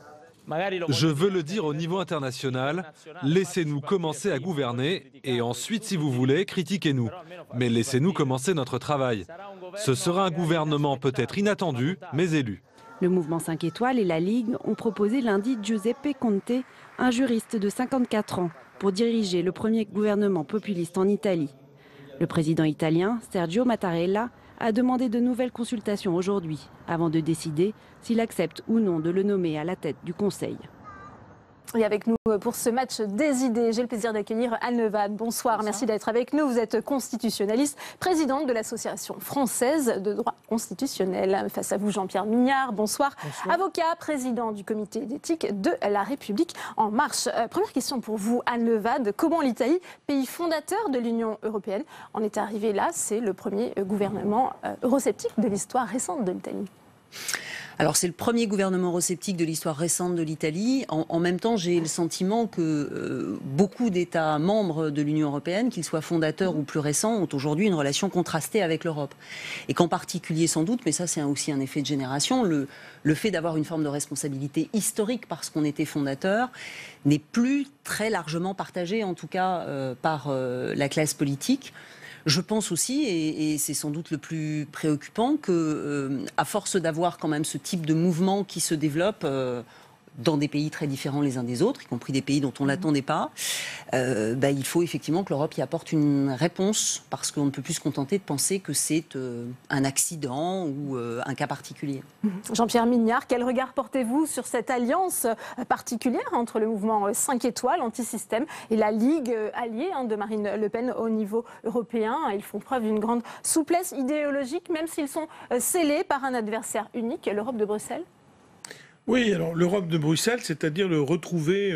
Je veux le dire au niveau international, laissez-nous commencer à gouverner et ensuite, si vous voulez, critiquez-nous. Mais laissez-nous commencer notre travail. Ce sera un gouvernement peut-être inattendu, mais élu. Le mouvement 5 étoiles et la Ligue ont proposé lundi Giuseppe Conte, un juriste de 54 ans, pour diriger le premier gouvernement populiste en Italie. Le président italien, Sergio Mattarella, a demandé de nouvelles consultations aujourd'hui, avant de décider s'il accepte ou non de le nommer à la tête du Conseil. Et avec nous pour ce match des idées, j'ai le plaisir d'accueillir Anne Nevade. Bonsoir, merci d'être avec nous. Vous êtes constitutionnaliste, présidente de l'Association française de droit constitutionnel. Face à vous, Jean-Pierre Mignard. Bonsoir. Avocat, président du comité d'éthique de la République En Marche. Première question pour vous, Anne Nevade. Comment l'Italie, pays fondateur de l'Union européenne, en est arrivée là? C'est le premier gouvernement eurosceptique de l'histoire récente de l'Italie. Alors c'est le premier gouvernement eurosceptique de l'histoire récente de l'Italie. En même temps, j'ai le sentiment que beaucoup d'États membres de l'Union européenne, qu'ils soient fondateurs ou plus récents, ont aujourd'hui une relation contrastée avec l'Europe. Et qu'en particulier, sans doute, mais ça c'est aussi un effet de génération, le fait d'avoir une forme de responsabilité historique parce qu'on était fondateur n'est plus très largement partagé, en tout cas par la classe politique. Je pense aussi, et c'est sans doute le plus préoccupant, que à force d'avoir quand même ce type de mouvement qui se développe dans des pays très différents les uns des autres, y compris des pays dont on ne l'attendait pas, il faut effectivement que l'Europe y apporte une réponse, parce qu'on ne peut plus se contenter de penser que c'est un accident ou un cas particulier. Jean-Pierre Mignard, quel regard portez-vous sur cette alliance particulière entre le mouvement 5 étoiles anti-système et la Ligue alliée de Marine Le Pen au niveau européen? Ils font preuve d'une grande souplesse idéologique, même s'ils sont scellés par un adversaire unique, l'Europe de Bruxelles. Oui, alors l'Europe de Bruxelles, c'est-à-dire retrouver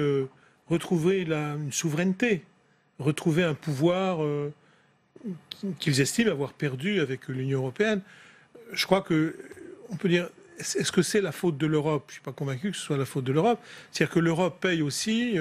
une souveraineté, retrouver un pouvoir qu'ils estiment avoir perdu avec l'Union européenne. Je crois qu'on peut dire, est-ce que c'est la faute de l'Europe? Je ne suis pas convaincu que ce soit la faute de l'Europe. C'est-à-dire que l'Europe paye aussi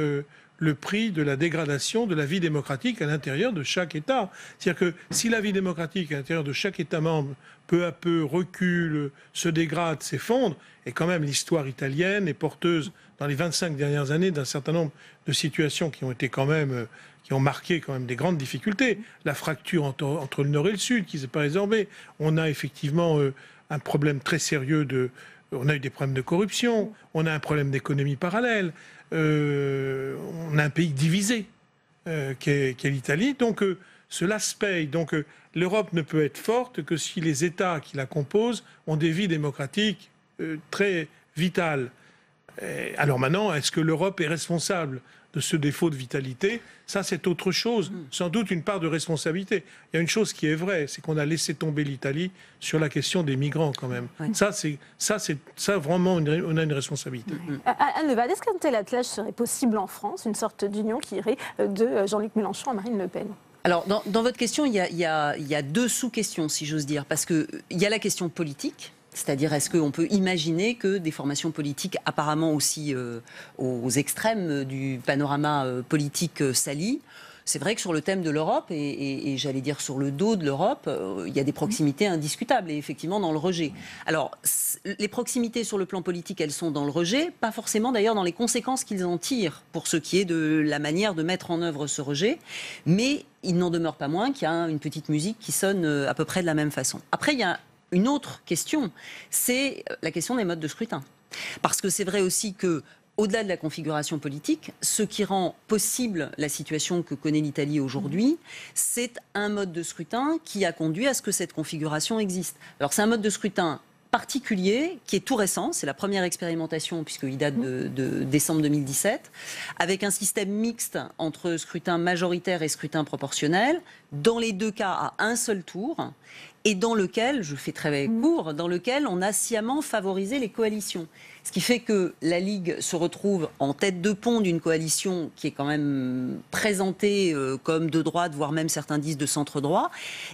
le prix de la dégradation de la vie démocratique à l'intérieur de chaque État. C'est-à-dire que si la vie démocratique à l'intérieur de chaque État membre, peu à peu, recule, se dégrade, s'effondre, et quand même l'histoire italienne est porteuse dans les 25 dernières années d'un certain nombre de situations qui ont été quand même, qui ont marqué quand même des grandes difficultés. La fracture entre le Nord et le Sud qui ne s'est pas résorbée. On a effectivement un problème très sérieux on a eu des problèmes de corruption, on a un problème d'économie parallèle, on a un pays divisé qu'est l'Italie. Donc cela se paye. Donc l'Europe ne peut être forte que si les États qui la composent ont des vies démocratiques très vitales. Alors maintenant, est-ce que l'Europe est responsable de ce défaut de vitalité? Ça, c'est autre chose. Sans doute une part de responsabilité. Il y a une chose qui est vraie, c'est qu'on a laissé tomber l'Italie sur la question des migrants, quand même. Oui. Ça, vraiment, on a une responsabilité. Anne Levade, est-ce qu'un tel attelage serait possible en France, une sorte d'union qui irait de Jean-Luc Mélenchon à Marine Le Pen? Alors, dans votre question, il y a deux sous-questions, si j'ose dire. Parce qu'il y a la question politique. C'est-à-dire, est-ce qu'on peut imaginer que des formations politiques apparemment aussi aux extrêmes du panorama politique s'allient? C'est vrai que sur le thème de l'Europe, et j'allais dire sur le dos de l'Europe, il y a des proximités indiscutables, et effectivement dans le rejet. Alors, les proximités sur le plan politique, elles sont dans le rejet, pas forcément d'ailleurs dans les conséquences qu'ils en tirent, pour ce qui est de la manière de mettre en œuvre ce rejet, mais il n'en demeure pas moins qu'il y a une petite musique qui sonne à peu près de la même façon. Après, il y a une autre question, c'est la question des modes de scrutin. Parce que c'est vrai aussi que, au-delà de la configuration politique, ce qui rend possible la situation que connaît l'Italie aujourd'hui, c'est un mode de scrutin qui a conduit à ce que cette configuration existe. Alors c'est un mode de scrutin particulier, qui est tout récent, c'est la première expérimentation puisqu'il date de décembre 2017, avec un système mixte entre scrutin majoritaire et scrutin proportionnel, dans les deux cas à un seul tour, et dans lequel, je fais très court, dans lequel on a sciemment favorisé les coalitions. Ce qui fait que la Ligue se retrouve en tête de pont d'une coalition qui est quand même présentée comme de droite, voire même certains disent de centre-droit,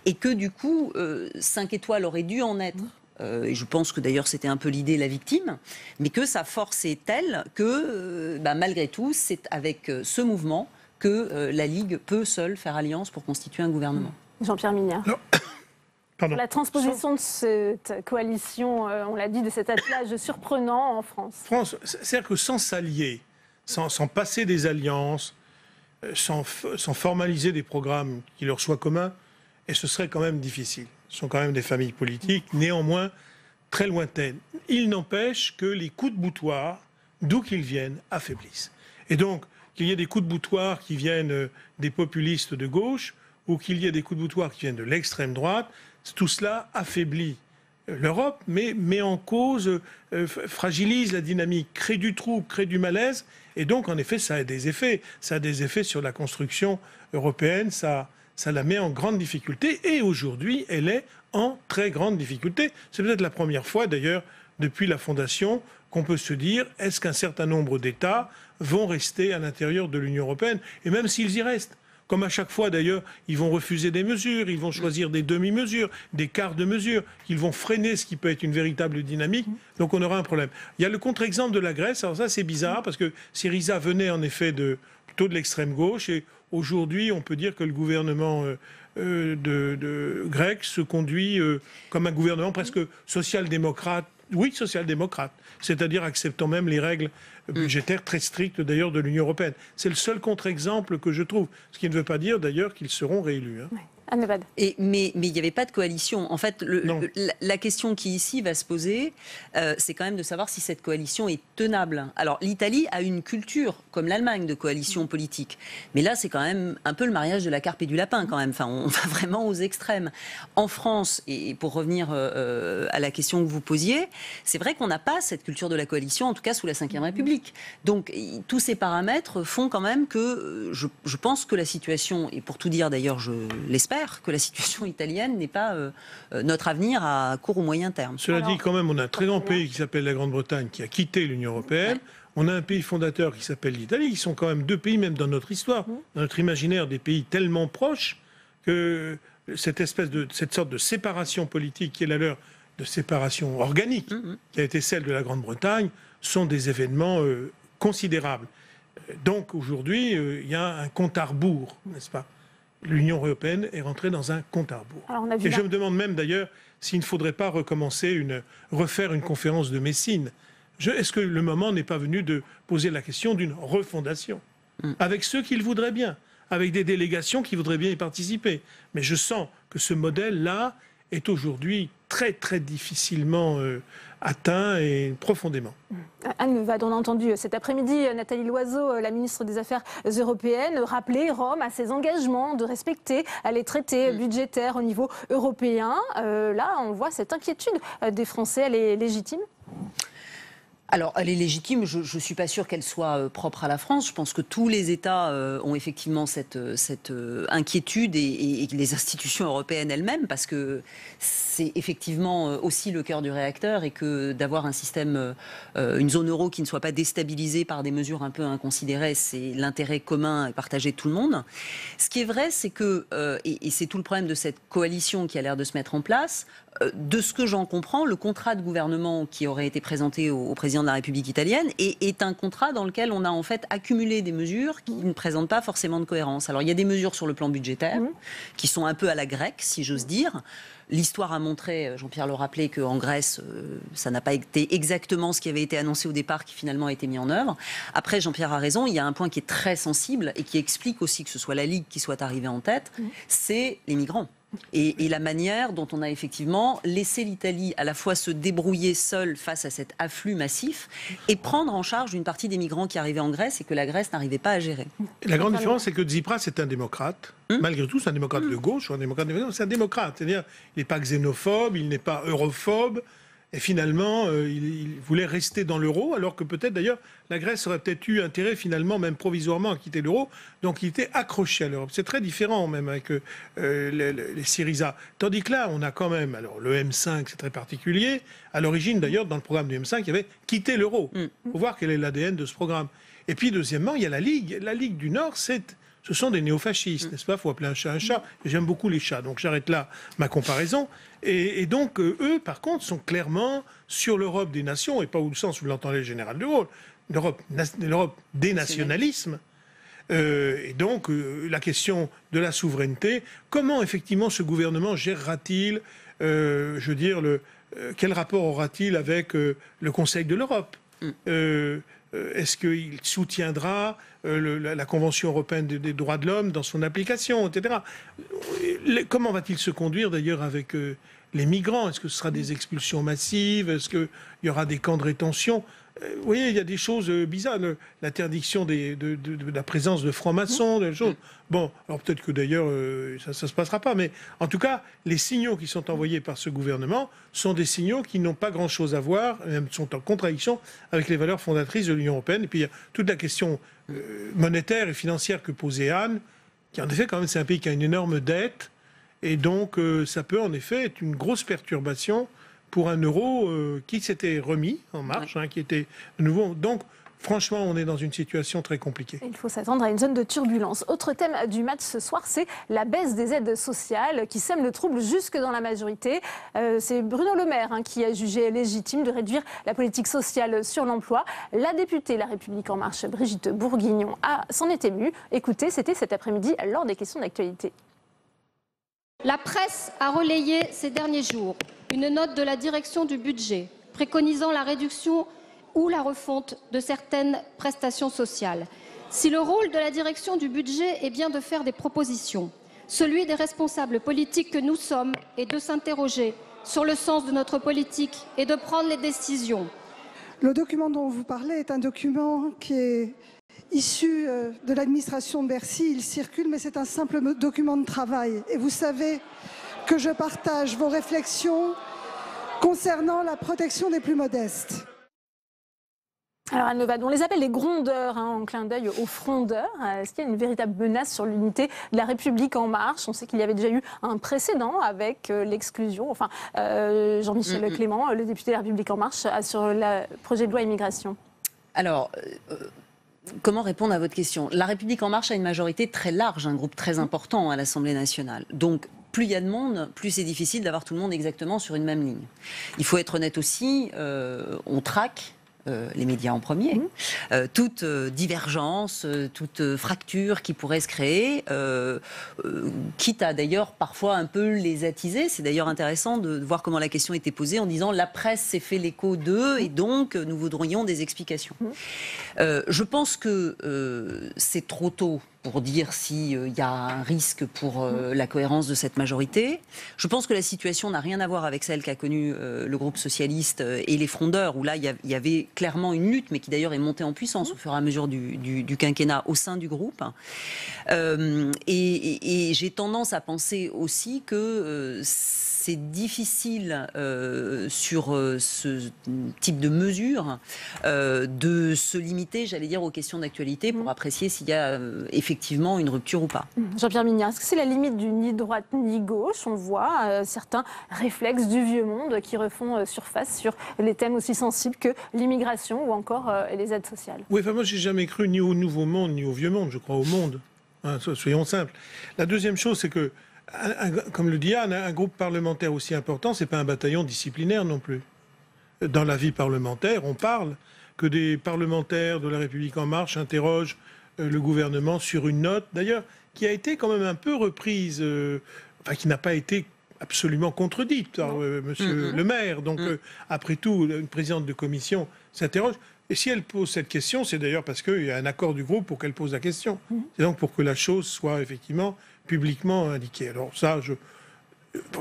et que du coup, 5 étoiles aurait dû en être. Et je pense que d'ailleurs c'était un peu l'idée, la victime, mais que sa force est telle que malgré tout, c'est avec ce mouvement que la Ligue peut seule faire alliance pour constituer un gouvernement. Jean-Pierre Mignard. Pardon. La transposition de cette coalition, on l'a dit, de cet attelage surprenant en France. C'est-à-dire que sans s'allier, sans passer des alliances, sans formaliser des programmes qui leur soient communs, et ce serait quand même difficile. Ce sont quand même des familles politiques, néanmoins très lointaines. Il n'empêche que les coups de boutoir, d'où qu'ils viennent, affaiblissent. Et donc, qu'il y ait des coups de boutoir qui viennent des populistes de gauche, ou qu'il y ait des coups de boutoir qui viennent de l'extrême droite, tout cela affaiblit l'Europe, mais met en cause, fragilise la dynamique, crée du trouble, crée du malaise. Et donc, en effet, ça a des effets. Ça a des effets sur la construction européenne, ça la met en grande difficulté. Et aujourd'hui, elle est en très grande difficulté. C'est peut-être la première fois, d'ailleurs, depuis la fondation, qu'on peut se dire, est-ce qu'un certain nombre d'États vont rester à l'intérieur de l'Union européenne? Et même s'ils y restent. Comme à chaque fois, d'ailleurs, ils vont refuser des mesures, ils vont choisir des demi-mesures, des quarts de mesures, ils vont freiner ce qui peut être une véritable dynamique. Donc on aura un problème. Il y a le contre-exemple de la Grèce. Alors ça, c'est bizarre, parce que Syriza venait en effet plutôt de l'extrême gauche. Et aujourd'hui, on peut dire que le gouvernement grec se conduit comme un gouvernement presque social-démocrate. Oui, social-démocrate. C'est-à-dire acceptant même les règles budgétaires très strictes d'ailleurs de l'Union européenne. C'est le seul contre-exemple que je trouve. Ce qui ne veut pas dire d'ailleurs qu'ils seront réélus. Hein. Ouais. Mais il n'y avait pas de coalition. En fait, la question qui ici va se poser, c'est quand même de savoir si cette coalition est tenable. Alors, l'Italie a une culture, comme l'Allemagne, de coalition politique. Mais là, c'est quand même un peu le mariage de la carpe et du lapin, quand même. Enfin, on va vraiment aux extrêmes. En France, et pour revenir à la question que vous posiez, c'est vrai qu'on n'a pas cette culture de la coalition, en tout cas sous la Ve République. Donc, tous ces paramètres font quand même que je pense que la situation, et pour tout dire d'ailleurs, je l'espère, que la situation italienne n'est pas notre avenir à court ou moyen terme. Cela dit, quand même, on a un très grand pays qui s'appelle la Grande-Bretagne qui a quitté l'Union européenne. Ouais. On a un pays fondateur qui s'appelle l'Italie, qui sont quand même deux pays, même dans notre histoire, dans notre imaginaire, des pays tellement proches que cette sorte de séparation politique qui est la leur, de séparation organique, qui a été celle de la Grande-Bretagne, sont des événements considérables. Donc aujourd'hui, il y a un compte à rebours, n'est-ce pas ? L'Union européenne est rentrée dans un compte à rebours. Et je me demande même d'ailleurs s'il ne faudrait pas refaire une conférence de Messine. Est-ce que le moment n'est pas venu de poser la question d'une refondation avec ceux qui le voudraient bien, avec des délégations qui voudraient bien y participer. Mais je sens que ce modèle-là est aujourd'hui très très difficilement atteint et profondément. Anne Levade, on a entendu cet après-midi Nathalie Loiseau, la ministre des Affaires européennes, rappeler Rome à ses engagements de respecter les traités budgétaires au niveau européen. Là, on voit cette inquiétude des Français, elle est légitime ? Alors, elle est légitime, je ne suis pas sûre qu'elle soit propre à la France. Je pense que tous les États ont effectivement cette inquiétude et les institutions européennes elles-mêmes, parce que c'est effectivement aussi le cœur du réacteur et que d'avoir un système, une zone euro qui ne soit pas déstabilisée par des mesures un peu inconsidérées, c'est l'intérêt commun et partagé de tout le monde. Ce qui est vrai, c'est que, et c'est tout le problème de cette coalition qui a l'air de se mettre en place, de ce que j'en comprends, le contrat de gouvernement qui aurait été présenté au président de la République italienne est un contrat dans lequel on a en fait accumulé des mesures qui ne présentent pas forcément de cohérence. Alors il y a des mesures sur le plan budgétaire qui sont un peu à la grecque, si j'ose dire. L'histoire a montré, Jean-Pierre le rappelait, qu'en Grèce, ça n'a pas été exactement ce qui avait été annoncé au départ qui finalement a été mis en œuvre. Après, Jean-Pierre a raison, il y a un point qui est très sensible et qui explique aussi que ce soit la Ligue qui soit arrivée en tête, c'est les migrants. Et la manière dont on a effectivement laissé l'Italie à la fois se débrouiller seule face à cet afflux massif et prendre en charge une partie des migrants qui arrivaient en Grèce et que la Grèce n'arrivait pas à gérer. La grande différence, c'est que Tsipras est un démocrate. Malgré tout, c'est un démocrate de gauche, c'est un démocrate. C'est-à-dire, il n'est pas xénophobe, il n'est pas europhobe. Et finalement, il voulait rester dans l'euro, alors que peut-être d'ailleurs la Grèce aurait peut-être eu intérêt finalement, même provisoirement, à quitter l'euro. Donc il était accroché à l'Europe. C'est très différent même avec les Syriza. Tandis que là, on a quand même, alors le M5 c'est très particulier. À l'origine d'ailleurs, dans le programme du M5, il y avait quitter l'euro. Il faut voir quel est l'ADN de ce programme. Et puis deuxièmement, il y a la Ligue. La Ligue du Nord, ce sont des néofascistes, n'est-ce pas ? Il faut appeler un chat un chat. J'aime beaucoup les chats, donc j'arrête là ma comparaison. Et donc, eux, par contre, sont clairement sur l'Europe des nations, et pas au sens où l'entendait le général de Gaulle, l'Europe des nationalismes. Et donc, la question de la souveraineté, comment effectivement ce gouvernement gérera-t-il, quel rapport aura-t-il avec le Conseil de l'Europe ? Est-ce qu'il soutiendra la Convention européenne des droits de l'homme dans son application, etc. Comment va-t-il se conduire d'ailleurs avec les migrants ? Est-ce que ce sera des expulsions massives ? Est-ce qu'il y aura des camps de rétention ? Vous voyez, il y a des choses bizarres. L'interdiction de la présence de francs-maçons, des choses. Bon, alors peut-être que d'ailleurs, ça ne se passera pas. Mais en tout cas, les signaux qui sont envoyés par ce gouvernement sont des signaux qui n'ont pas grand-chose à voir, même sont en contradiction avec les valeurs fondatrices de l'Union européenne. Et puis il y a toute la question monétaire et financière que posait Anne, qui en effet, quand même, c'est un pays qui a une énorme dette. Et donc, ça peut en effet être une grosse perturbation pour un euro qui s'était remis en marche, qui était de nouveau. Donc, franchement, on est dans une situation très compliquée. Il faut s'attendre à une zone de turbulence. Autre thème du match ce soir, c'est la baisse des aides sociales qui sème le trouble jusque dans la majorité. C'est Bruno Le Maire qui a jugé légitime de réduire la politique sociale sur l'emploi. La députée La République En Marche, Brigitte Bourguignon, s'en est émue. Écoutez, c'était cet après-midi lors des questions d'actualité. La presse a relayé ces derniers jours une note de la direction du budget préconisant la réduction ou la refonte de certaines prestations sociales. Si le rôle de la direction du budget est bien de faire des propositions, celui des responsables politiques que nous sommes, est de s'interroger sur le sens de notre politique et de prendre les décisions. Le document dont vous parlez est un document qui est issu de l'administration de Bercy. Il circule, mais c'est un simple document de travail. Et vous savez que je partage vos réflexions concernant la protection des plus modestes. Alors Anne Levade, on les appelle les grondeurs, en clin d'œil aux frondeurs. Est-ce qu'il y a une véritable menace sur l'unité de la République en marche? On sait qu'il y avait déjà eu un précédent avec l'exclusion. Enfin, Jean-Michel Clément, le député de la République en marche, sur le projet de loi immigration. Alors, comment répondre à votre question? La République en marche a une majorité très large, un groupe très important à l'Assemblée nationale. Donc, plus il y a de monde, plus c'est difficile d'avoir tout le monde exactement sur une même ligne. Il faut être honnête aussi, on traque les médias en premier, toute divergence, toute fracture qui pourrait se créer, quitte à d'ailleurs parfois un peu les attiser. C'est d'ailleurs intéressant de voir comment la question était posée en disant la presse s'est fait l'écho d'eux et donc nous voudrions des explications. Je pense que c'est trop tôt pour dire s'il y a un risque pour la cohérence de cette majorité. Je pense que la situation n'a rien à voir avec celle qu'a connue le groupe socialiste et les frondeurs, où là, il y avait clairement une lutte, mais qui d'ailleurs est montée en puissance au fur et à mesure du quinquennat au sein du groupe. Et j'ai tendance à penser aussi que c'est difficile sur ce type de mesures de se limiter, j'allais dire, aux questions d'actualité pour apprécier s'il y a effectivement une rupture ou pas. Jean-Pierre Mignard, est-ce que c'est la limite du ni droite ni gauche? On voit certains réflexes du vieux monde qui refont surface sur les thèmes aussi sensibles que l'immigration ou encore les aides sociales. Oui, enfin moi j'ai jamais cru ni au nouveau monde ni au vieux monde, je crois au monde. Soyons simples. La deuxième chose, c'est que comme le dit Anne, un groupe parlementaire aussi important, c'est pas un bataillon disciplinaire non plus. Dans la vie parlementaire, on parle que des parlementaires de la République en marche interrogent le gouvernement sur une note, d'ailleurs, qui a été quand même un peu reprise, enfin qui n'a pas été absolument contredite par Monsieur le maire. Donc, après tout, une présidente de commission s'interroge. Et si elle pose cette question, c'est d'ailleurs parce qu'il y a un accord du groupe pour qu'elle pose la question. C'est donc pour que la chose soit effectivement publiquement indiquée. Alors ça,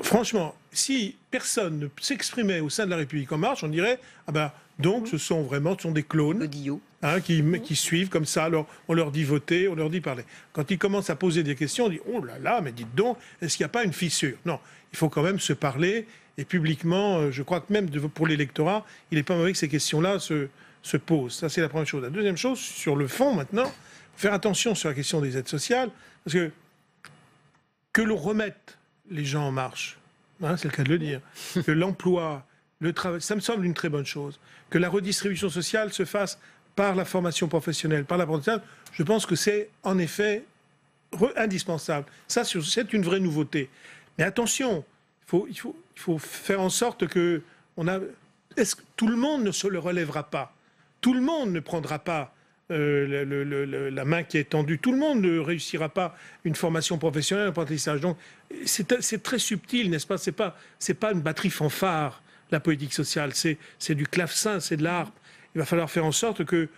franchement, si personne ne s'exprimait au sein de la République en marche, on dirait, ah ben, donc ce sont des clones qui suivent comme ça. Alors on leur dit voter, on leur dit parler. Quand ils commencent à poser des questions, on dit, oh là là, mais dites donc, est-ce qu'il n'y a pas une fissure? Non, il faut quand même se parler. Et publiquement, je crois que même pour l'électorat, il n'est pas mauvais que ces questions-là se posent. Ça, c'est la première chose. La deuxième chose, sur le fond maintenant, faire attention sur la question des aides sociales, parce que l'on remette les gens en marche, c'est le cas de le dire, que l'emploi, le travail, ça me semble une très bonne chose, que la redistribution sociale se fasse par la formation professionnelle, par l'apprentissage, je pense que c'est en effet indispensable. Ça, c'est une vraie nouveauté. Mais attention, il faut faire en sorte que est-ce que tout le monde ne se le relèvera pas? Tout le monde ne prendra pas la main qui est tendue. Tout le monde ne réussira pas une formation professionnelle, un apprentissage. Donc, c'est très subtil, n'est-ce pas? C'est pas une batterie fanfare, la politique sociale. C'est du clavecin, c'est de l'harpe. Il va falloir faire en sorte que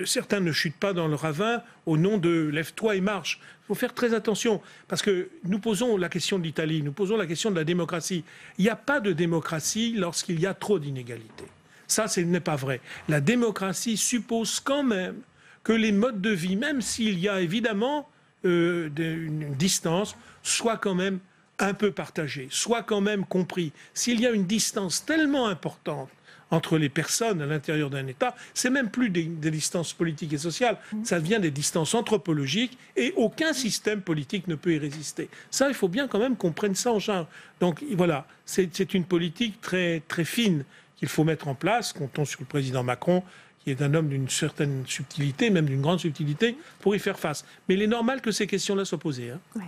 certains ne chutent pas dans le ravin au nom de « lève-toi et marche ». Il faut faire très attention, parce que nous posons la question de l'Italie, nous posons la question de la démocratie. Il n'y a pas de démocratie lorsqu'il y a trop d'inégalités. Ça, ce n'est pas vrai. La démocratie suppose quand même que les modes de vie, même s'il y a évidemment une distance, soient quand même un peu partagés, soient quand même compris. S'il y a une distance tellement importante entre les personnes à l'intérieur d'un État, c'est même plus des distances politiques et sociales, ça devient des distances anthropologiques et aucun système politique ne peut y résister. Ça, il faut bien quand même qu'on prenne ça en charge. Donc voilà, c'est une politique très, très fine qu'il faut mettre en place. Comptons sur le président Macron, qui est un homme d'une certaine subtilité, même d'une grande subtilité, pour y faire face. Mais il est normal que ces questions-là soient posées. Oui.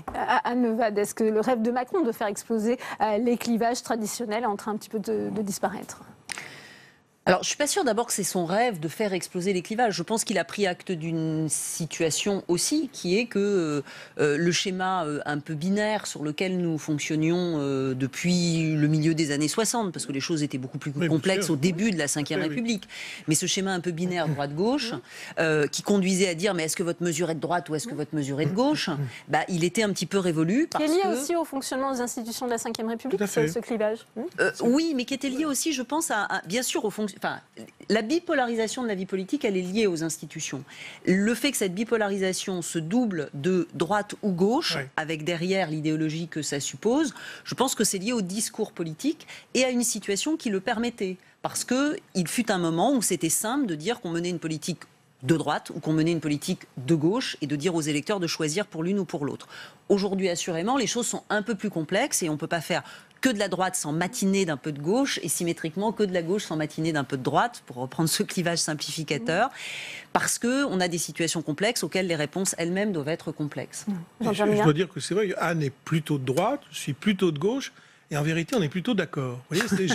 Anne Levade, est-ce que le rêve de Macron de faire exploser les clivages traditionnels est en train un petit peu de disparaître? Alors, je ne suis pas sûre d'abord que c'est son rêve de faire exploser les clivages. Je pense qu'il a pris acte d'une situation aussi, qui est que le schéma un peu binaire sur lequel nous fonctionnions depuis le milieu des années 60, parce que les choses étaient beaucoup plus complexes au début de la Ve République, mais ce schéma un peu binaire droite-gauche, qui conduisait à dire mais est-ce que votre mesure est de droite ou est-ce que votre mesure est de gauche, il était un petit peu révolu. Qui est lié aussi au fonctionnement des institutions de la Ve République, ce clivage. Oui, mais qui était lié aussi, je pense, bien sûr, la bipolarisation de la vie politique, elle est liée aux institutions. Le fait que cette bipolarisation se double de droite ou gauche, avec derrière l'idéologie que ça suppose, je pense que c'est lié au discours politique et à une situation qui le permettait. Parce qu'il fut un moment où c'était simple de dire qu'on menait une politique de droite ou qu'on menait une politique de gauche et de dire aux électeurs de choisir pour l'une ou pour l'autre. Aujourd'hui, assurément, les choses sont un peu plus complexes et on ne peut pas faire que de la droite sans matiner d'un peu de gauche et symétriquement que de la gauche sans matiner d'un peu de droite, pour reprendre ce clivage simplificateur, parce qu'on a des situations complexes auxquelles les réponses elles-mêmes doivent être complexes. Je dois dire que c'est vrai, Anne est plutôt de droite, je suis plutôt de gauche. Et en vérité, on est plutôt d'accord. Vous voyez,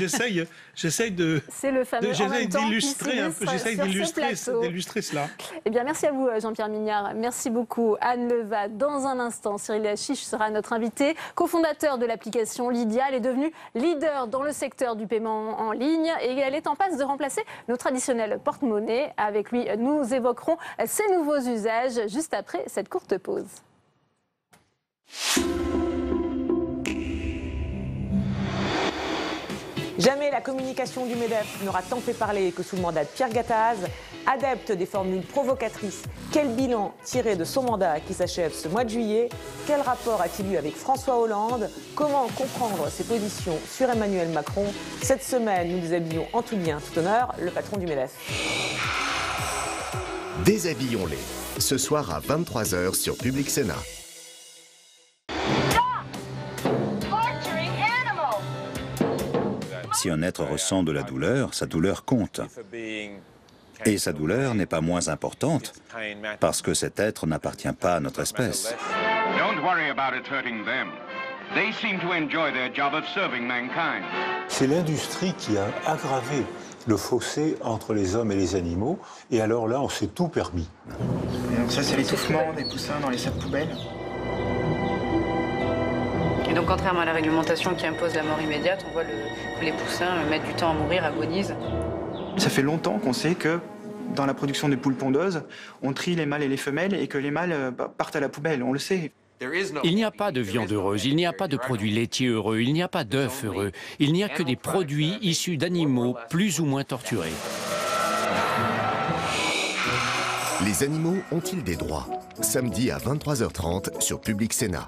j'essaye d'illustrer cela. Eh bien, merci à vous, Jean-Pierre Mignard. Merci beaucoup, Anne Leva. Dans un instant, Cyril Chiche sera notre invité. Cofondateur de l'application Lydia, elle est devenue leader dans le secteur du paiement en ligne et elle est en passe de remplacer nos traditionnels porte-monnaie. Avec lui, nous évoquerons ces nouveaux usages juste après cette courte pause. Jamais la communication du MEDEF n'aura tant fait parler que sous le mandat de Pierre Gattaz. Adepte des formules provocatrices, quel bilan tirer de son mandat qui s'achève ce mois de juillet? Quel rapport a-t-il eu avec François Hollande? Comment comprendre ses positions sur Emmanuel Macron? Cette semaine, nous déshabillons en tout bien, tout honneur, le patron du MEDEF. Déshabillons-les, ce soir à 23h sur Public Sénat. Si un être ressent de la douleur, sa douleur compte. Et sa douleur n'est pas moins importante parce que cet être n'appartient pas à notre espèce. C'est l'industrie qui a aggravé le fossé entre les hommes et les animaux. Et alors là, on s'est tout permis. Et donc ça, c'est l'étouffement des poussins dans les sacs poubelles. Et donc, contrairement à la réglementation qui impose la mort immédiate, on voit que les poussins mettent du temps à mourir, agonisent. Ça fait longtemps qu'on sait que dans la production des poules pondeuses, on trie les mâles et les femelles et que les mâles partent à la poubelle, on le sait. Il n'y a pas de viande heureuse, il n'y a pas de produits laitiers heureux, il n'y a pas d'œufs heureux. Il n'y a que des produits issus d'animaux plus ou moins torturés. Les animaux ont-ils des droits? Samedi à 23h30 sur Public Sénat.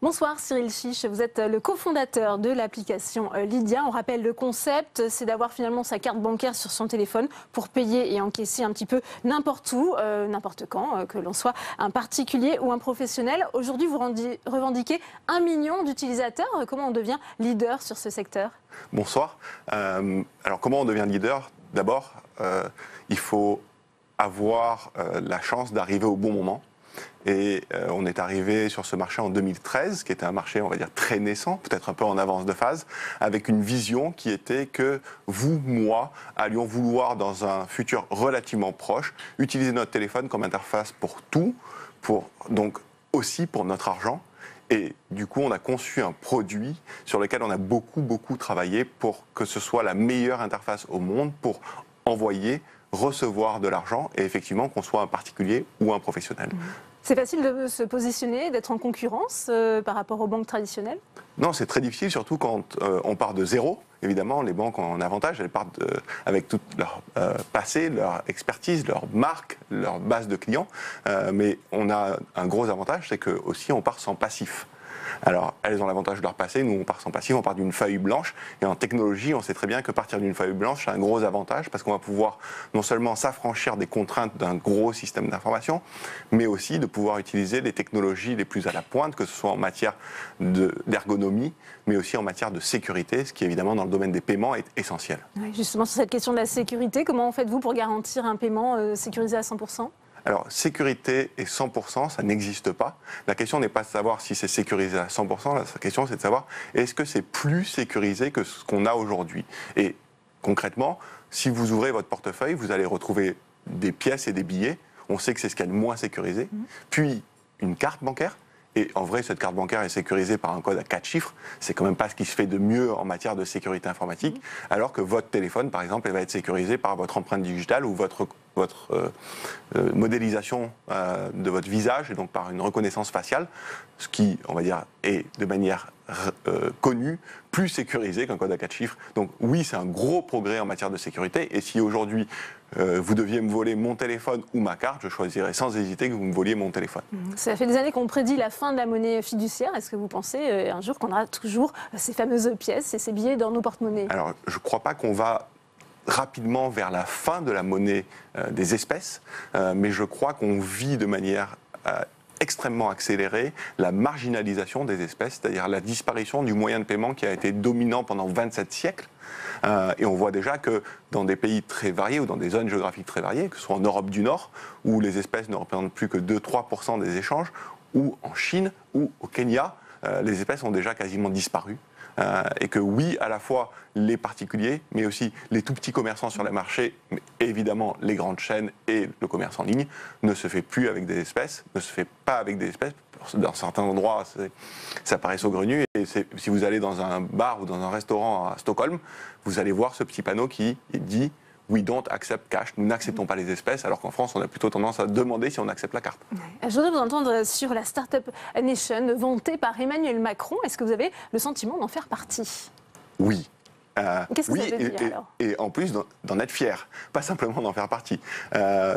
Bonsoir Cyril Chiche, vous êtes le cofondateur de l'application Lydia. On rappelle le concept, c'est d'avoir finalement sa carte bancaire sur son téléphone pour payer et encaisser un petit peu n'importe où, n'importe quand, que l'on soit un particulier ou un professionnel. Aujourd'hui, vous revendiquez 1 million d'utilisateurs. Comment on devient leader sur ce secteur? Bonsoir. Alors comment on devient leader? D'abord, il faut avoir la chance d'arriver au bon moment. Et on est arrivé sur ce marché en 2013, qui était un marché, on va dire, très naissant, peut-être un peu en avance de phase, avec une vision qui était que vous, moi, allions vouloir, dans un futur relativement proche, utiliser notre téléphone comme interface pour tout, donc aussi pour notre argent. Et du coup, on a conçu un produit sur lequel on a beaucoup travaillé pour que ce soit la meilleure interface au monde pour envoyer, recevoir de l'argent et effectivement qu'on soit un particulier ou un professionnel. C'est facile de se positionner, d'être en concurrence par rapport aux banques traditionnelles? Non, c'est très difficile, surtout quand on part de zéro. Évidemment, les banques ont un avantage, elles partent avec tout leur passé, leur expertise, leur marque, leur base de clients. Mais on a un gros avantage, c'est que aussi on part sans passif. Alors, elles ont l'avantage de leur passé, nous on part sans passif, on part d'une feuille blanche. Et en technologie, on sait très bien que partir d'une feuille blanche, c'est un gros avantage parce qu'on va pouvoir non seulement s'affranchir des contraintes d'un gros système d'information, mais aussi de pouvoir utiliser les technologies les plus à la pointe, que ce soit en matière d'ergonomie, mais aussi en matière de sécurité, ce qui évidemment dans le domaine des paiements est essentiel. Oui, justement, sur cette question de la sécurité, comment faites-vous pour garantir un paiement sécurisé à 100%? Alors, sécurité et 100%, ça n'existe pas. La question n'est pas de savoir si c'est sécurisé à 100%, la question c'est de savoir est-ce que c'est plus sécurisé que ce qu'on a aujourd'hui. Et concrètement, si vous ouvrez votre portefeuille, vous allez retrouver des pièces et des billets. On sait que c'est ce qu'il y a de moins sécurisé. Puis, une carte bancaire. Et en vrai, cette carte bancaire est sécurisée par un code à 4 chiffres. C'est quand même pas ce qui se fait de mieux en matière de sécurité informatique. Alors que votre téléphone, par exemple, elle va être sécurisé par votre empreinte digitale ou votre modélisation de votre visage et donc par une reconnaissance faciale, ce qui, on va dire, est de manière connue plus sécurisé qu'un code à 4 chiffres. Donc oui, c'est un gros progrès en matière de sécurité. Et si aujourd'hui vous deviez me voler mon téléphone ou ma carte, je choisirais sans hésiter que vous me voliez mon téléphone. Ça fait des années qu'on prédit la fin de la monnaie fiduciaire. Est-ce que vous pensez un jour qu'on aura toujours ces fameuses pièces et ces billets dans nos porte-monnaies? Alors, je ne crois pas qu'on va rapidement vers la fin de la monnaie des espèces, mais je crois qu'on vit de manière extrêmement accélérée la marginalisation des espèces, c'est-à-dire la disparition du moyen de paiement qui a été dominant pendant 27 siècles. Et on voit déjà que dans des pays très variés ou dans des zones géographiques très variées, que ce soit en Europe du Nord, où les espèces ne représentent plus que 2-3% des échanges, ou en Chine, ou au Kenya, les espèces ont déjà quasiment disparu. Et que oui, à la fois les particuliers, mais aussi les tout petits commerçants sur les marchés, mais évidemment les grandes chaînes et le commerce en ligne, ne se fait plus avec des espèces, ne se fait pas avec des espèces. Dans certains endroits, ça paraît saugrenu. Et si vous allez dans un bar ou dans un restaurant à Stockholm, vous allez voir ce petit panneau qui dit « We don't accept cash », nous n'acceptons pas les espèces, alors qu'en France, on a plutôt tendance à demander si on accepte la carte. Je voudrais vous entendre sur la Startup Nation vantée par Emmanuel Macron. Est-ce que vous avez le sentiment d'en faire partie? Oui. Qu'est-ce que oui, ça veut dire alors? Et en plus d'en être fier, pas simplement d'en faire partie.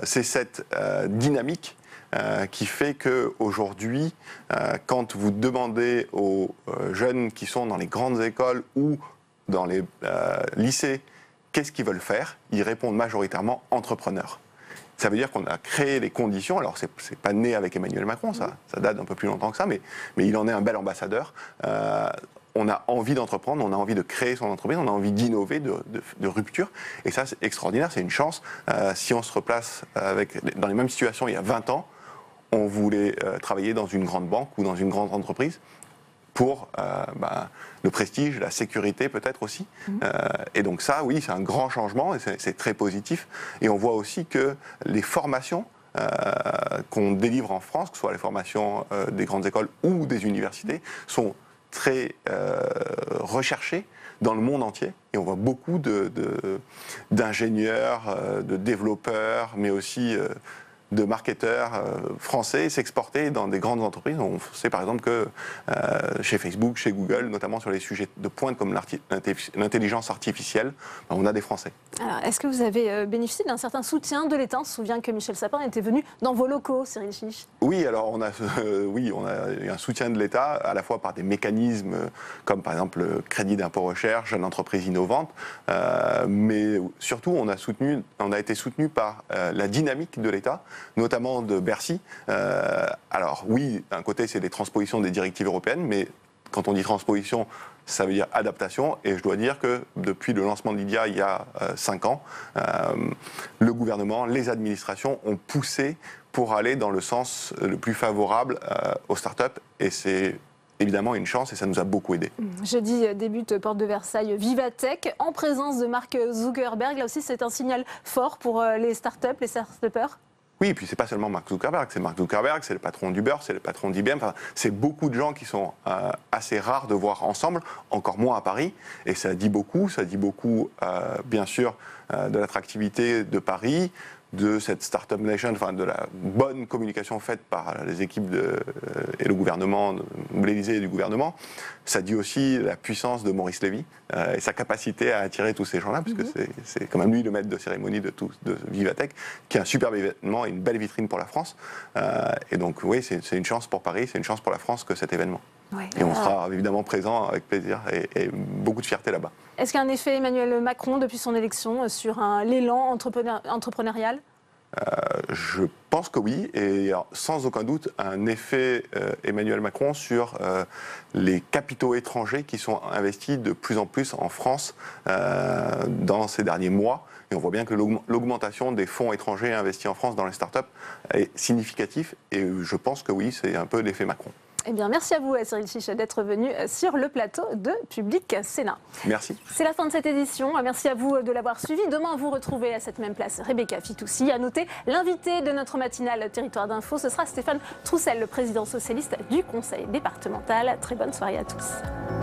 C'est cette dynamique qui fait qu'aujourd'hui, quand vous demandez aux jeunes qui sont dans les grandes écoles ou dans les lycées qu'est-ce qu'ils veulent faire, ils répondent majoritairement entrepreneurs. Ça veut dire qu'on a créé les conditions, alors c'est pas né avec Emmanuel Macron, ça date d'un peu plus longtemps que ça, mais il en est un bel ambassadeur. On a envie d'entreprendre, on a envie de créer son entreprise, on a envie d'innover, de rupture. Et ça, c'est extraordinaire, c'est une chance. Si on se replace dans les mêmes situations il y a 20 ans, on voulait travailler dans une grande banque ou dans une grande entreprise pour le prestige, la sécurité peut-être aussi. Et donc ça, oui, c'est un grand changement et c'est très positif. Et on voit aussi que les formations qu'on délivre en France, que ce soit les formations des grandes écoles ou des universités, sont très recherchés dans le monde entier. Et on voit beaucoup d'ingénieurs, de développeurs, mais aussi de marketeurs français s'exporter dans des grandes entreprises. On sait par exemple que chez Facebook, chez Google, notamment sur les sujets de pointe comme l'intelligence artificielle, on a des Français. Alors, est-ce que vous avez bénéficié d'un certain soutien de l'État? On se souvient que Michel Sapin était venu dans vos locaux, Cyril Chiche. Oui, alors on a eu un soutien de l'État, à la fois par des mécanismes comme par exemple le crédit d'impôt recherche, jeune entreprise innovante, mais surtout on a été soutenu par la dynamique de l'État, notamment de Bercy. Alors oui, d'un côté c'est des transpositions des directives européennes, mais quand on dit transposition, ça veut dire adaptation. Et je dois dire que depuis le lancement de Lydia il y a 5 ans, le gouvernement, les administrations ont poussé pour aller dans le sens le plus favorable aux startups. Et c'est évidemment une chance et ça nous a beaucoup aidé. Jeudi débute Porte de Versailles Vivatech en présence de Mark Zuckerberg. Là aussi, c'est un signal fort pour les startups, les startupeurs. Oui, et puis c'est pas seulement Mark Zuckerberg, c'est Mark Zuckerberg, c'est le patron d'Uber, c'est le patron d'IBM, enfin, c'est beaucoup de gens qui sont assez rares de voir ensemble, encore moins à Paris, et ça dit beaucoup bien sûr de l'attractivité de Paris, de cette Startup Nation, enfin de la bonne communication faite par les équipes et le gouvernement, l'Élysée et du gouvernement. Ça dit aussi la puissance de Maurice Lévy et sa capacité à attirer tous ces gens-là, puisque c'est quand même lui le maître de cérémonie de Vivatech, qui est un superbe événement et une belle vitrine pour la France. Et donc oui, c'est une chance pour Paris, c'est une chance pour la France que cet événement. Oui. Et on sera évidemment présent avec plaisir et beaucoup de fierté là-bas. Est-ce qu'il y a un effet Emmanuel Macron depuis son élection sur l'élan entrepreneurial ? Je pense que oui, et sans aucun doute un effet Emmanuel Macron sur les capitaux étrangers qui sont investis de plus en plus en France dans ces derniers mois, Et on voit bien que l'augmentation des fonds étrangers investis en France dans les startups est significative. Et je pense que oui, c'est un peu l'effet Macron. Eh bien, merci à vous, Cyril Chiche, d'être venu sur le plateau de Public Sénat. Merci. C'est la fin de cette édition. Merci à vous de l'avoir suivi. Demain, vous retrouvez à cette même place Rebecca Fitoussi. À noter, l'invité de notre matinale Territoire d'Info, ce sera Stéphane Troussel, le président socialiste du Conseil départemental. Très bonne soirée à tous.